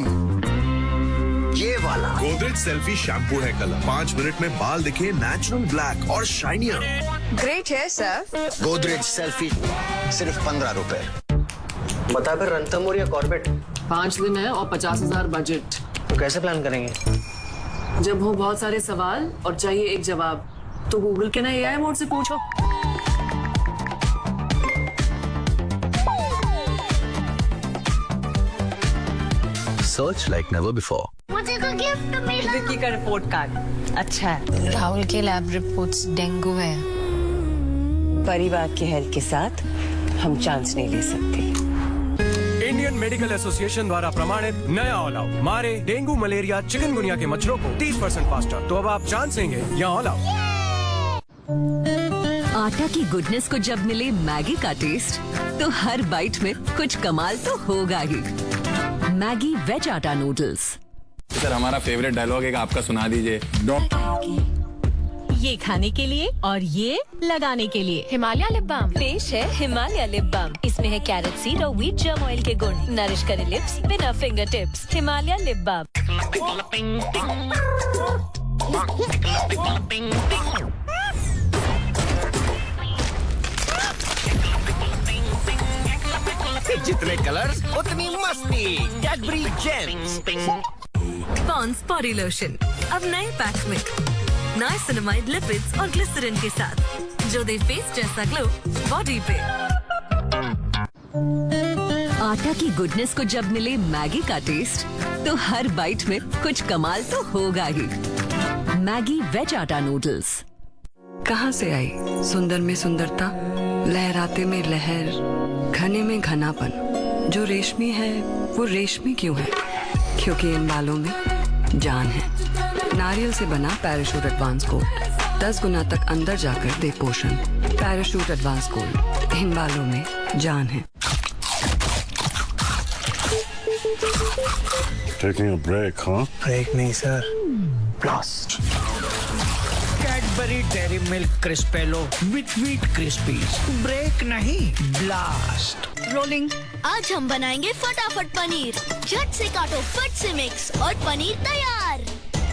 ये वाला गोदरेज सेल्फी शैम्पू है कलर। 5 मिनट में बाल दिखे नेचुरल ब्लैक और शाइनियर। ग्रेट है सर। गोदरेज सेल्फी सिर्फ 15 रुपए। बता फिर रंथमोर या कॉर्बेट? 5 दिन है और 50,000 बजट। तो कैसे प्लान करेंगे? जब हो बहुत सारे सवाल और चाहिए एक जवाब, तो गूगल के ना AI मोड से पूछो। Search like never before. मुझे को गिफ्ट मिला। विक्की का रिपोर्ट कार्ड अच्छा है। राहुल के लैब रिपोर्ट्स डेंगू है। परिवार के हेल्थ के साथ हम चांस नहीं ले सकते। इंडियन मेडिकल एसोसिएशन द्वारा प्रमाणित नया ऑल आउट मारे डेंगू, मलेरिया, चिकनगुनिया के मच्छरों को 30% फास्टर। तो अब आप चांस लेंगे या ऑल आउट। आटा की गुडनेस को जब मिले मैगी का टेस्ट, तो हर बाइट में कुछ कमाल तो होगा ही। मैगी वेज आटा नूडल्स। सर, हमारा फेवरेट डायलॉग एक आपका सुना दीजिए। ये खाने के लिए और ये लगाने के लिए। हिमालय लिप बाम पेश है। हिमालय लिप बाम, इसमें है कैरेट सीड और व्हीट जर्म ऑयल के गुण। नरिश करे लिप्स बिना finger tips. Himalaya lip balm. जितने कलर्स उतनी मस्ती। Cadbury Gems. Pond's body lotion अब नए पैक में नाइसिनामाइड लिपिड्स और ग्लिसरीन के साथ, जो दे फेस जैसा ग्लो बॉडी पे। आटा की गुडनेस को जब मिले मैगी का टेस्ट, तो हर बाइट में कुछ कमाल तो होगा ही। मैगी वेज आटा नूडल्स। कहाँ से आई सुंदर में सुंदरता, लहराते में लहर, घने में घनापन। जो रेशमी है वो रेशमी क्यों है? क्योंकि इन बालों में जान है। नारियल से बना पैराशूट एडवांस गोल्ड 10 गुना तक अंदर जाकर दे पोषण। पैराशूट एडवांस गोल्ड, इन बालों में जान है। Taking a break, huh? Break नहीं sir, blast. Cadbury Dairy Milk Crispello with wheat crispies, break नहीं ब्लास्ट। रोलिंग। आज हम बनाएंगे फटाफट पनीर। झट से काटो, फट से मिक्स और पनीर तैयार।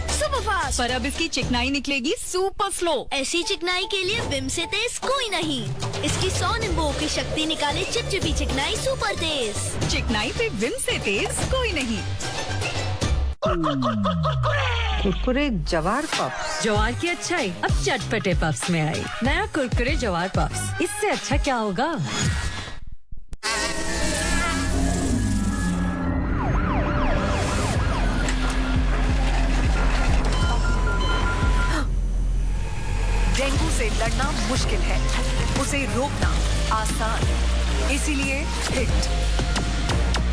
Super fast. पर अब इसकी चिकनाई निकलेगी सुपर स्लो। ऐसी चिकनाई के लिए विम से तेज कोई नहीं। इसकी 100 नींबुओं की शक्ति निकाले चिपचिपी चिकनाई सुपर तेज। चिकनाई पे विम से तेज कोई नहीं। कुरकुरे जवार पफ्स। जवार की अच्छाई अब चटपटे पफ्स में आई। नया कुरकुरे जवार पफ्स, इससे अच्छा क्या होगा। डेंगू से लड़ना मुश्किल है, उसे रोकना आसान। इसीलिए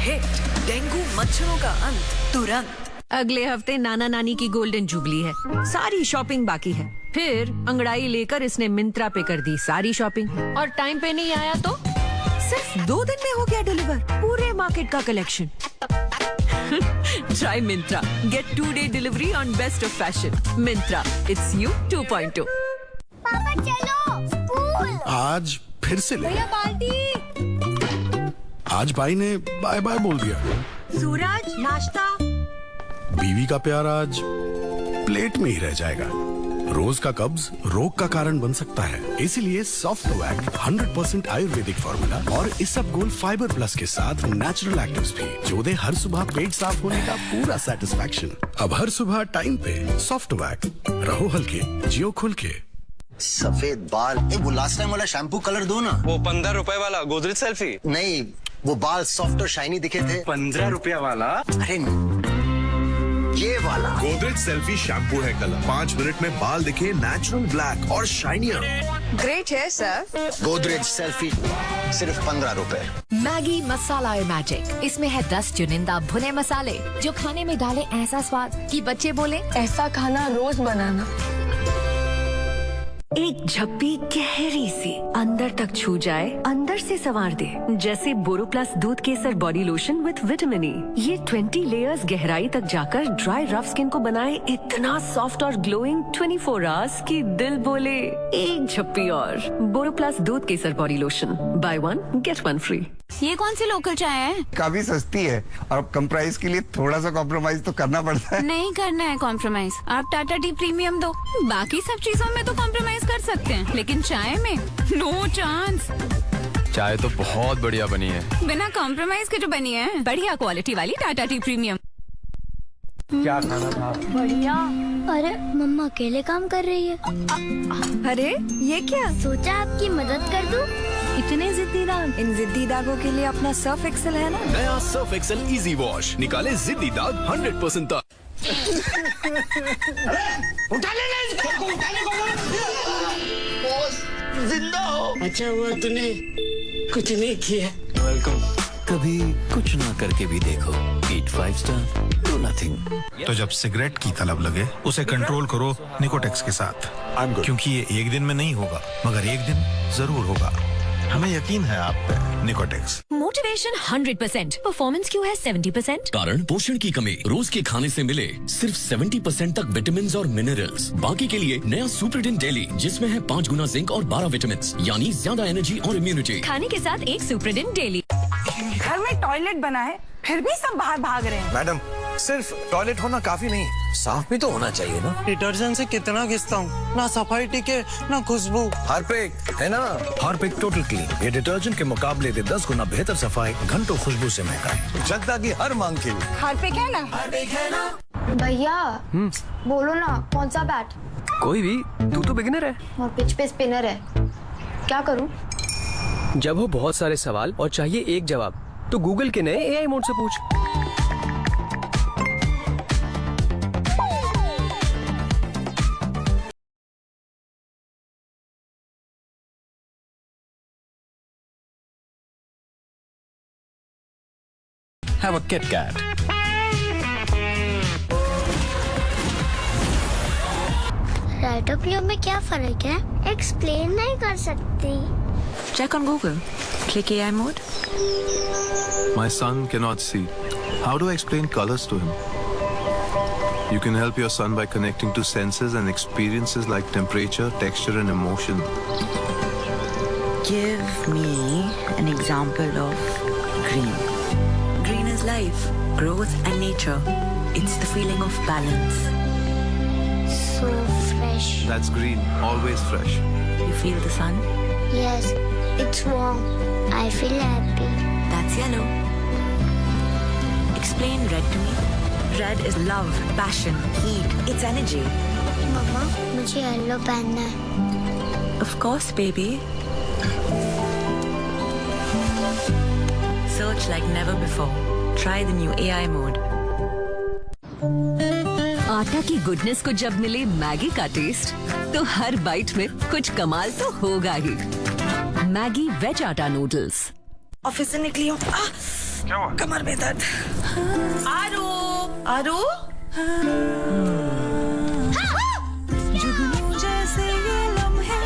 हिट डेंगू मच्छरों का अंत तुरंत। अगले हफ्ते नाना नानी की गोल्डन जुबली है, सारी शॉपिंग बाकी है। फिर अंगड़ाई लेकर इसने मिंत्रा पे कर दी सारी शॉपिंग, और टाइम पे नहीं आया तो सिर्फ 2 दिन में हो गया डिलीवर पूरे मार्केट का collection. Try Myntra. Get 2-day delivery on best of fashion. Myntra. It's you 2.2. पापा चलो स्कूल। आज फिर से ले। भैया बाल्टी। आज भाई ने बाय बाय बोल दिया। सूरज नाश्ता। बीवी का प्यार आज प्लेट में ही रह जाएगा। रोज का कब्ज रोग का कारण बन सकता है, इसीलिए सॉफ्ट वैक्स 100% आयुर्वेदिक फॉर्मूला और इसबगोल फाइबर प्लस के साथ नेचुरल एक्टिव्स भी, जो दे हर सुबह पेट साफ होने का पूरा सेटिस्फैक्शन। अब हर सुबह टाइम पे सॉफ्ट वैक्स, रहो हल्के, जियो खुल के। सफेद बाल, वो लास्ट टाइम वाला शैम्पू कलर दो ना। वो 15 रुपए वाला गोदरेज सेल्फी। नहीं, वो बाल सॉफ्ट और शाइनी दिखे थे। 15 रुपया वाला। अरे ये वाला गोदरेज सेल्फी शैम्पू है कलर, 5 मिनट में बाल दिखे नेचुरल ब्लैक और शाइनियर। ग्रेट है सर। गोदरेज सेल्फी सिर्फ 15 रुपए। मैगी मसाला मैजिक, इसमें है 10 चुनिंदा भुने मसाले जो खाने में डाले ऐसा स्वाद कि बच्चे बोले ऐसा खाना रोज बनाना। एक झप्पी गहरी सी अंदर तक छू जाए, अंदर से संवार दे, जैसे बोरोप्लस दूध केसर body lotion with vitamin E. ये 20 लेयर्स गहराई तक जाकर ड्राई रफ स्किन को बनाए इतना सॉफ्ट और ग्लोइंग 24 आवर्स कि दिल बोले एक झप्पी और। बोरोप्लस दूध केसर body lotion, buy 1 get 1 free. ये कौन सी लोकल चाय है? काफी सस्ती है और अब कम प्राइस के लिए थोड़ा सा कॉम्प्रोमाइज तो करना पड़ता है। नहीं करना है कॉम्प्रोमाइज, आप टाटा टी प्रीमियम दो। बाकी सब चीजों में तो कॉम्प्रोमाइज कर सकते हैं, लेकिन चाय में नो चांस। चाय तो बहुत बढ़िया बनी है, बिना कॉम्प्रोमाइज के जो बनी है। बढ़िया क्वालिटी वाली टाटा टी प्रीमियम। क्या खाना था? बढ़िया। अरे मम्मा अकेले काम कर रही है। अरे ये क्या? सोचा आपकी मदद कर दूं। इतने जिद्दी दाग। इन जिद्दी दागों के लिए अपना सर्फ एक्सेल है ना। नया सर्फ एक्सेल इजी वॉश, निकाले जिद्दी दाग 100% तक। उठा ले इसको, उठाने को बॉस जिंदा हो। अच्छा हुआ तूने कुछ नहीं किया। वेलकम। कभी कुछ ना करके भी देखो, ईट 5 स्टार, डू नथिंग। तो जब सिगरेट की तलब लगे, उसे कंट्रोल करो निकोटेक्स के साथ, क्योंकि ये एक दिन में नहीं होगा, मगर एक दिन जरूर होगा। हमें यकीन है आप पे। निकोटेक्स। मोटिवेशन 100%, परफॉर्मेंस क्यों है 70%? कारण पोषण की कमी। रोज के खाने से मिले सिर्फ 70% तक विटामिन और मिनरल्स। बाकी के लिए नया सुप्रीडेंट डेली, जिसमें है 5 गुना जिंक और 12 विटामिन, यानी ज्यादा एनर्जी और इम्यूनिटी। खाने के साथ एक सुप्रीडेंट डेली। घर में टॉयलेट बना है, फिर भी सब बाहर भाग रहे हैं। मैडम, सिर्फ टॉयलेट होना काफी नहीं, साफ भी तो होना चाहिए ना। डिटर्जेंट से कितना घिसता हूँ, ना सफाई टिके ना खुशबू। हार्पिक है ना। हार्पिक टोटल क्लीन, ये डिटर्जेंट के मुकाबले दे 10 गुना बेहतर सफाई, घंटों खुशबू से महका। जनता की हर मांग के लिए हार्पिक है ना। भैया बोलो ना कौन सा बैट? कोई भी, तू तो बिगिनर है। और पिच पे स्पिनर है, क्या करूं? जब हो बहुत सारे सवाल और चाहिए एक जवाब, तो गूगल के नए एआई मोड से पूछ। Have a Kit Kat. Red और ब्लू में क्या फर्क है? एक्सप्लेन नहीं कर सकती। Check on Google. Click AI mode. My son cannot see. How do I explain colors to him? You can help your son by connecting to senses and experiences like temperature, texture, and emotion. Give me an example of green. Green is life, growth, and nature. It's the feeling of balance. So fresh. That's green, always fresh. You feel the sun? Yes, it's warm. I feel happy. That's yellow. Explain red to me. Red is love, passion, heat. It's energy. मम्मा, मुझे yellow पहनना है। Of course, baby. Search like never before. Try the new AI mode. आटा की goodness को जब मिले Maggi का test, तो हर बाइट में कुछ कमाल तो होगा ही। मैगी वेज आटा नूडल्स। ऑफिस से निकली हो? क्या हुआ? कमर में दर्द। आरू, आरू। जुगनू जैसे ये लम्हे,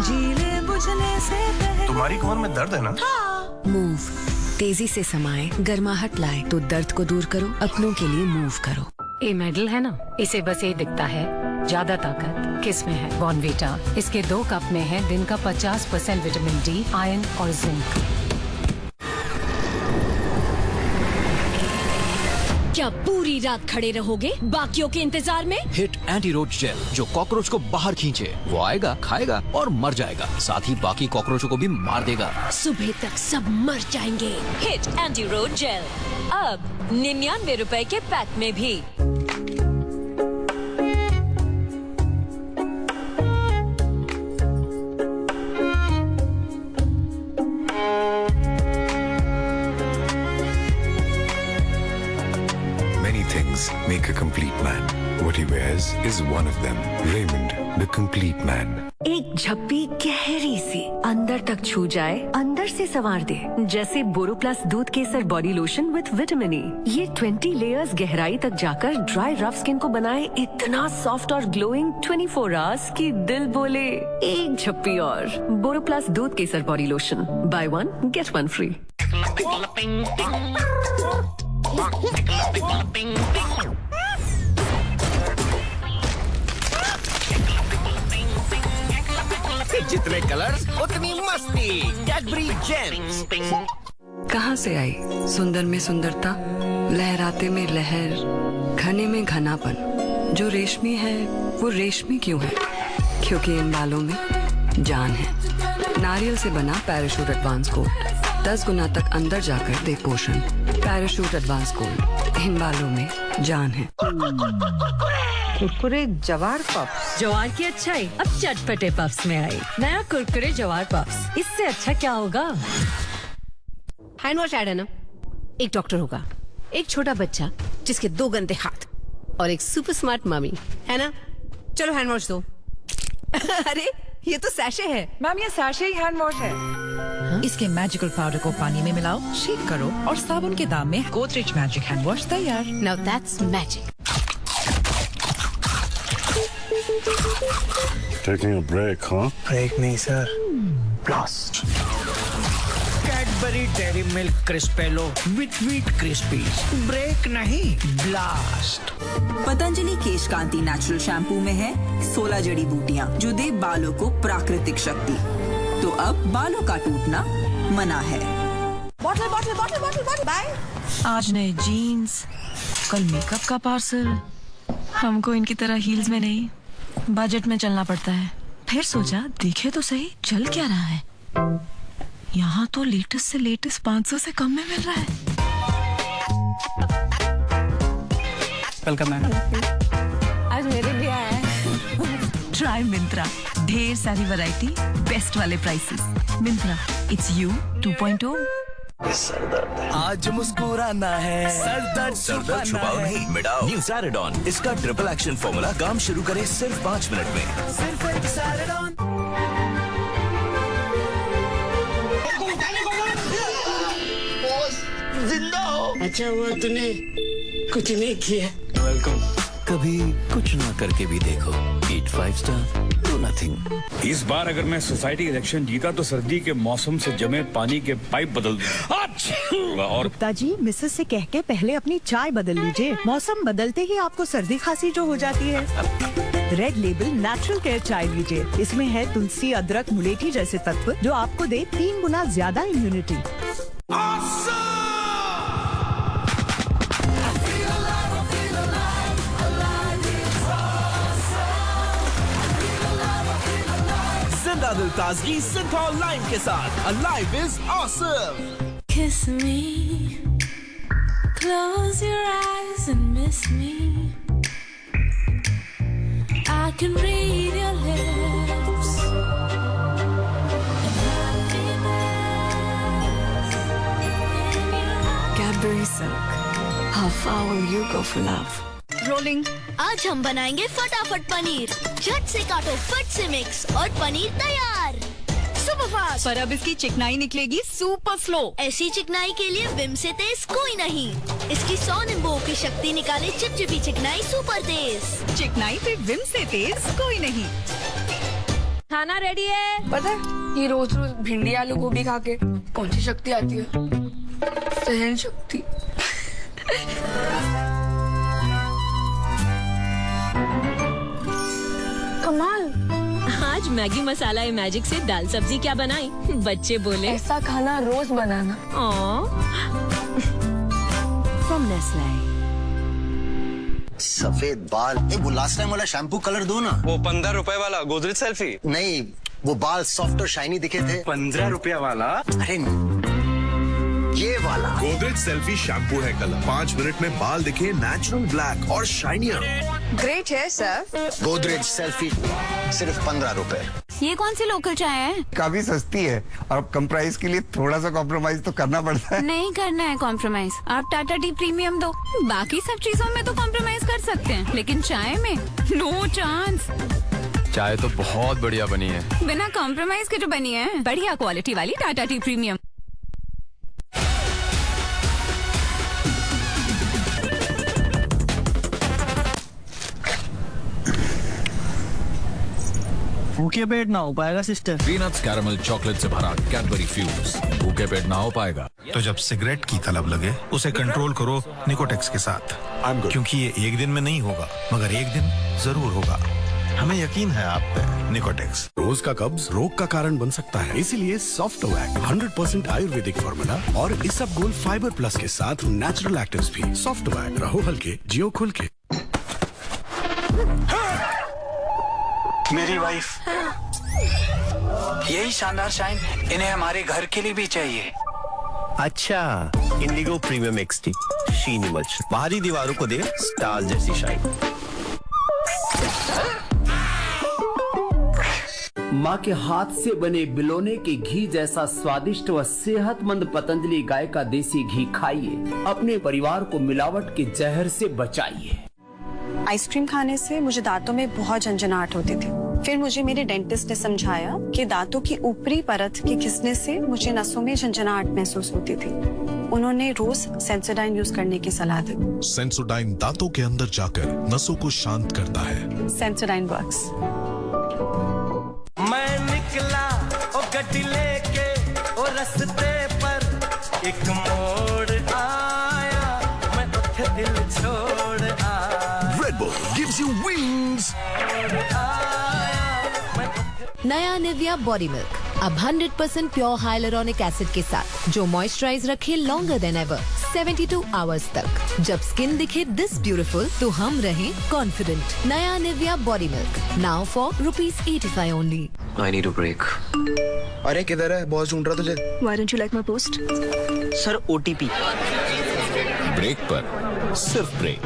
जीले बुझने से पहले। तुम्हारी कमर में दर्द है ना? मूव तेजी से समाए, गर्माहट लाए, तो दर्द को दूर करो, अपनों के लिए मूव करो। ये मेडल है ना, इसे बस ये दिखता है। ज्यादा ताकत किस में है? बॉर्नवीटा। इसके 2 कप में है दिन का 50% विटामिन डी, आयरन और जिंक। क्या पूरी रात खड़े रहोगे बाकियों के इंतजार में? हिट एंटी रोच जेल जो कॉकरोच को बाहर खींचे, वो आएगा, खाएगा और मर जाएगा, साथ ही बाकी कॉकरोचों को भी मार देगा। सुबह तक सब मर जाएंगे। हिट एंटी रोड जेल अब 99 रुपए के पैक में भी। Make a complete man. What he wears is one of them. Raymond, the complete man. एक झप्पी गहरी सी अंदर तक छू जाए, अंदर से संवार दे, जैसे बोरोप्लस दूध केसर body lotion with vitamin E. ये 20 लेयर्स गहराई तक जाकर ड्राई रफ स्किन को बनाए इतना सॉफ्ट और ग्लोइंग 24 आवर्स की दिल बोले एक झप्पी और। बोरोप्लस दूध केसर body lotion, buy 1 get 1 free. जितने कलर्स उतनी मस्ती। Cadbury Gems. कहाँ से आई सुंदर में सुंदरता, लहराते में लहर, घने में घनापन। जो रेशमी है वो रेशमी क्यों है? क्योंकि इन बालों में जान है। नारियल से बना पैराशूट एडवांस गोल्ड 10 गुना तक अंदर जाकर दे पोषण। पैराशूट एडवांस गोल्ड, इन बालों में जान है। कुरकुरे जवार पफ्स। जवार की अच्छाई अब चटपटे पफ्स में आई। नया कुरकुरे जवार पफ्स, इससे अच्छा क्या होगा? हैंड वॉश ऐड है ना। एक डॉक्टर होगा, एक छोटा बच्चा जिसके 2 गंदे हाथ और एक सुपर स्मार्ट मम्मी, है ना? चलो हैंड वॉश दो। अरे ये तो सैशे है। मैम ये सैशे ही हैंड वॉश है। इसके मैजिकल पाउडर को पानी में मिलाओ, शेक करो और साबुन के दाम में गोदरेज मैजिक हैंड वॉश तैयार। Now that's magic. Taking a break, huh? Break नहीं sir, blast. Cadbury Dairy Milk Crispello with wheat crispies. Break नहीं, blast. Patanjali Kesh Kanti natural shampoo में है 16 जड़ी बूटियाँ जो दे बालों को प्राकृतिक शक्ति। तो अब बालों का टूटना मना है। Bottle bottle bottle bottle bottle bye. आज नए जीन्स, कल मेकअप का पार्सल। हमको इनकी तरह हील्स में नहीं, बजट में चलना पड़ता है। फिर सोचा देखे तो सही चल क्या रहा है। यहाँ तो लेटेस्ट से लेटेस्ट 500 से कम में मिल रहा है। Welcome ma'am. आज मेरे लिए आया है। ट्राई मिंत्रा, ढेर सारी वैरायटी, बेस्ट वाले प्राइसेस। Myntra, it's you 2.0। आज मुस्कुराना है, सर दर्द छुपाओ नहीं, मिटाओ। न्यू सैराडॉन, इसका ट्रिपल एक्शन फॉर्मूला काम शुरू करे सिर्फ 5 मिनट में। सिर्फ एक सैराडॉन। जिंदा हो। अच्छा हुआ तूने कुछ नहीं किया। वेलकम। कभी कुछ ना करके भी देखो, रेट 5 स्टार, डू नथिंग। इस बार अगर मैं सोसाइटी इलेक्शन जीता तो सर्दी के मौसम से जमे पानी के पाइप बदल दूं। और गुप्ता जी, मिसेस से कह के पहले अपनी चाय बदल लीजिए। मौसम बदलते ही आपको सर्दी खांसी जो हो जाती है। रेड लेबल नेचुरल केयर चाय लीजिए। इसमें है तुलसी, अदरक, मुलेठी जैसे तत्व जो आपको दे 3 गुना ज्यादा इम्यूनिटी। जिंदा दिल ताजगी सिंथॉल लाइम के साथ alive is awesome. Kiss me, close your eyes and miss me. I can read your lips. Cadbury Silk. How far will you go for love? Rolling. आज हम बनाएंगे फटाफट पनीर। झट से काटो, फट से मिक्स और पनीर तैयार। Super fast. पर अब इसकी चिकनाई निकलेगी सुपर स्लो। ऐसी चिकनाई के लिए विम से तेज कोई नहीं। इसकी 100 नींबुओं की शक्ति निकाले चिपचिपी चिकनाई सुपर तेज। चिकनाई पे विम से तेज कोई नहीं। खाना रेडी है। पता है, ये रोज रोज भिंडी आलू गोभी खा के कौन सी शक्ति आती है? सहन शक्ति। कमाल। आज मैगी मसाला मैजिक से दाल सब्जी क्या बनाई? बच्चे बोले ऐसा खाना रोज बनाना। From Nestle. सफेद बाल, वो लास्ट टाइम वाला शैम्पू कलर दो ना। वो 15 रुपए वाला गोदरेज सेल्फी। नहीं, वो बाल सॉफ्ट और शाइनी दिखे थे। 15 रुपया वाला? अरे ये वाला गोदरेज सेल्फी शैम्पू है कलर। 5 मिनट में बाल दिखे नेचुरल ब्लैक और शाइनियर। ग्रेट है सर। गोदरेज सेल्फी सिर्फ 15 रुपए। ये कौन सी लोकल चाय है? काफी सस्ती है और कम प्राइस के लिए थोड़ा सा कॉम्प्रोमाइज तो करना पड़ता है। नहीं करना है कॉम्प्रोमाइज। आप टाटा टी प्रीमियम दो। बाकी सब चीजों में तो कॉम्प्रोमाइज कर सकते हैं, लेकिन चाय में नो चांस। चाय तो बहुत बढ़िया बनी है, बिना कॉम्प्रोमाइज के जो बनी है। बढ़िया क्वालिटी वाली टाटा टी प्रीमियम। भूखे पेट ना हो पाएगा सिस्टर। पीनट्स कैरमल चॉकलेट से भरा कैडबरी फ्यूज, भूखे पेट ना हो पाएगा। तो जब सिगरेट की तलब लगे उसे कंट्रोल करो निकोटेक्स के साथ, क्योंकि ये एक दिन में नहीं होगा मगर एक दिन जरूर होगा। हमें यकीन है आप पे। निकोटेक्स रोज का कब्ज रोग का कारण बन सकता है, इसीलिए सॉफ्टोवैक 100% आयुर्वेदिक फॉर्मूला और इसबगोल फाइबर प्लस के साथ नेचुरल एक्टिव्स भी। सॉफ्टोवैक, रहो हल्के, जियो खुल के। मेरी वाइफ, यही शानदार शाइन इन्हें हमारे घर के लिए भी चाहिए। अच्छा, इंडिगो प्रीमियम एक्सटी शीनी मल्च, बाहरी दीवारों को दे स्टार जैसी शाइन। माँ के हाथ से बने बिलोने के घी जैसा स्वादिष्ट व सेहतमंद पतंजलि गाय का देसी घी खाइए। अपने परिवार को मिलावट के जहर से बचाइए। आइसक्रीम खाने से मुझे दांतों में बहुत झंझनाहट होती थी। फिर मुझे मेरे डेंटिस्ट ने समझाया कि दांतों की ऊपरी परत के घिसने से मुझे नसों में झंझनाहट महसूस होती थी। उन्होंने रोज सेंसोडाइन यूज करने की सलाह दी। सेंसोडाइन दांतों के अंदर जाकर नसों को शांत करता है। Sensodyne works. मैं निकला ओ गड्डी लेके ओ रस्ते पर एक मोड़ आया, मैं उठे दिल छोड़ आया। Red Bull gives you wings. नया निविया बॉडी मिल्क अब 100% प्योर हाइलुरोनिक एसिड के साथ, जो मॉइस्चराइज रखे लॉन्गर देन एवर 72 आवर्स तक। जब स्किन दिखे दिस ब्यूटीफुल तो हम रहें कॉन्फिडेंट। नया Nivea body milk now for ₹85 only. I need a break. अरे किधर है? बॉस ढूंढ रहा तुझे। Why don't you like my post? Sir OTP। Break पर सिर्फ ब्रेक।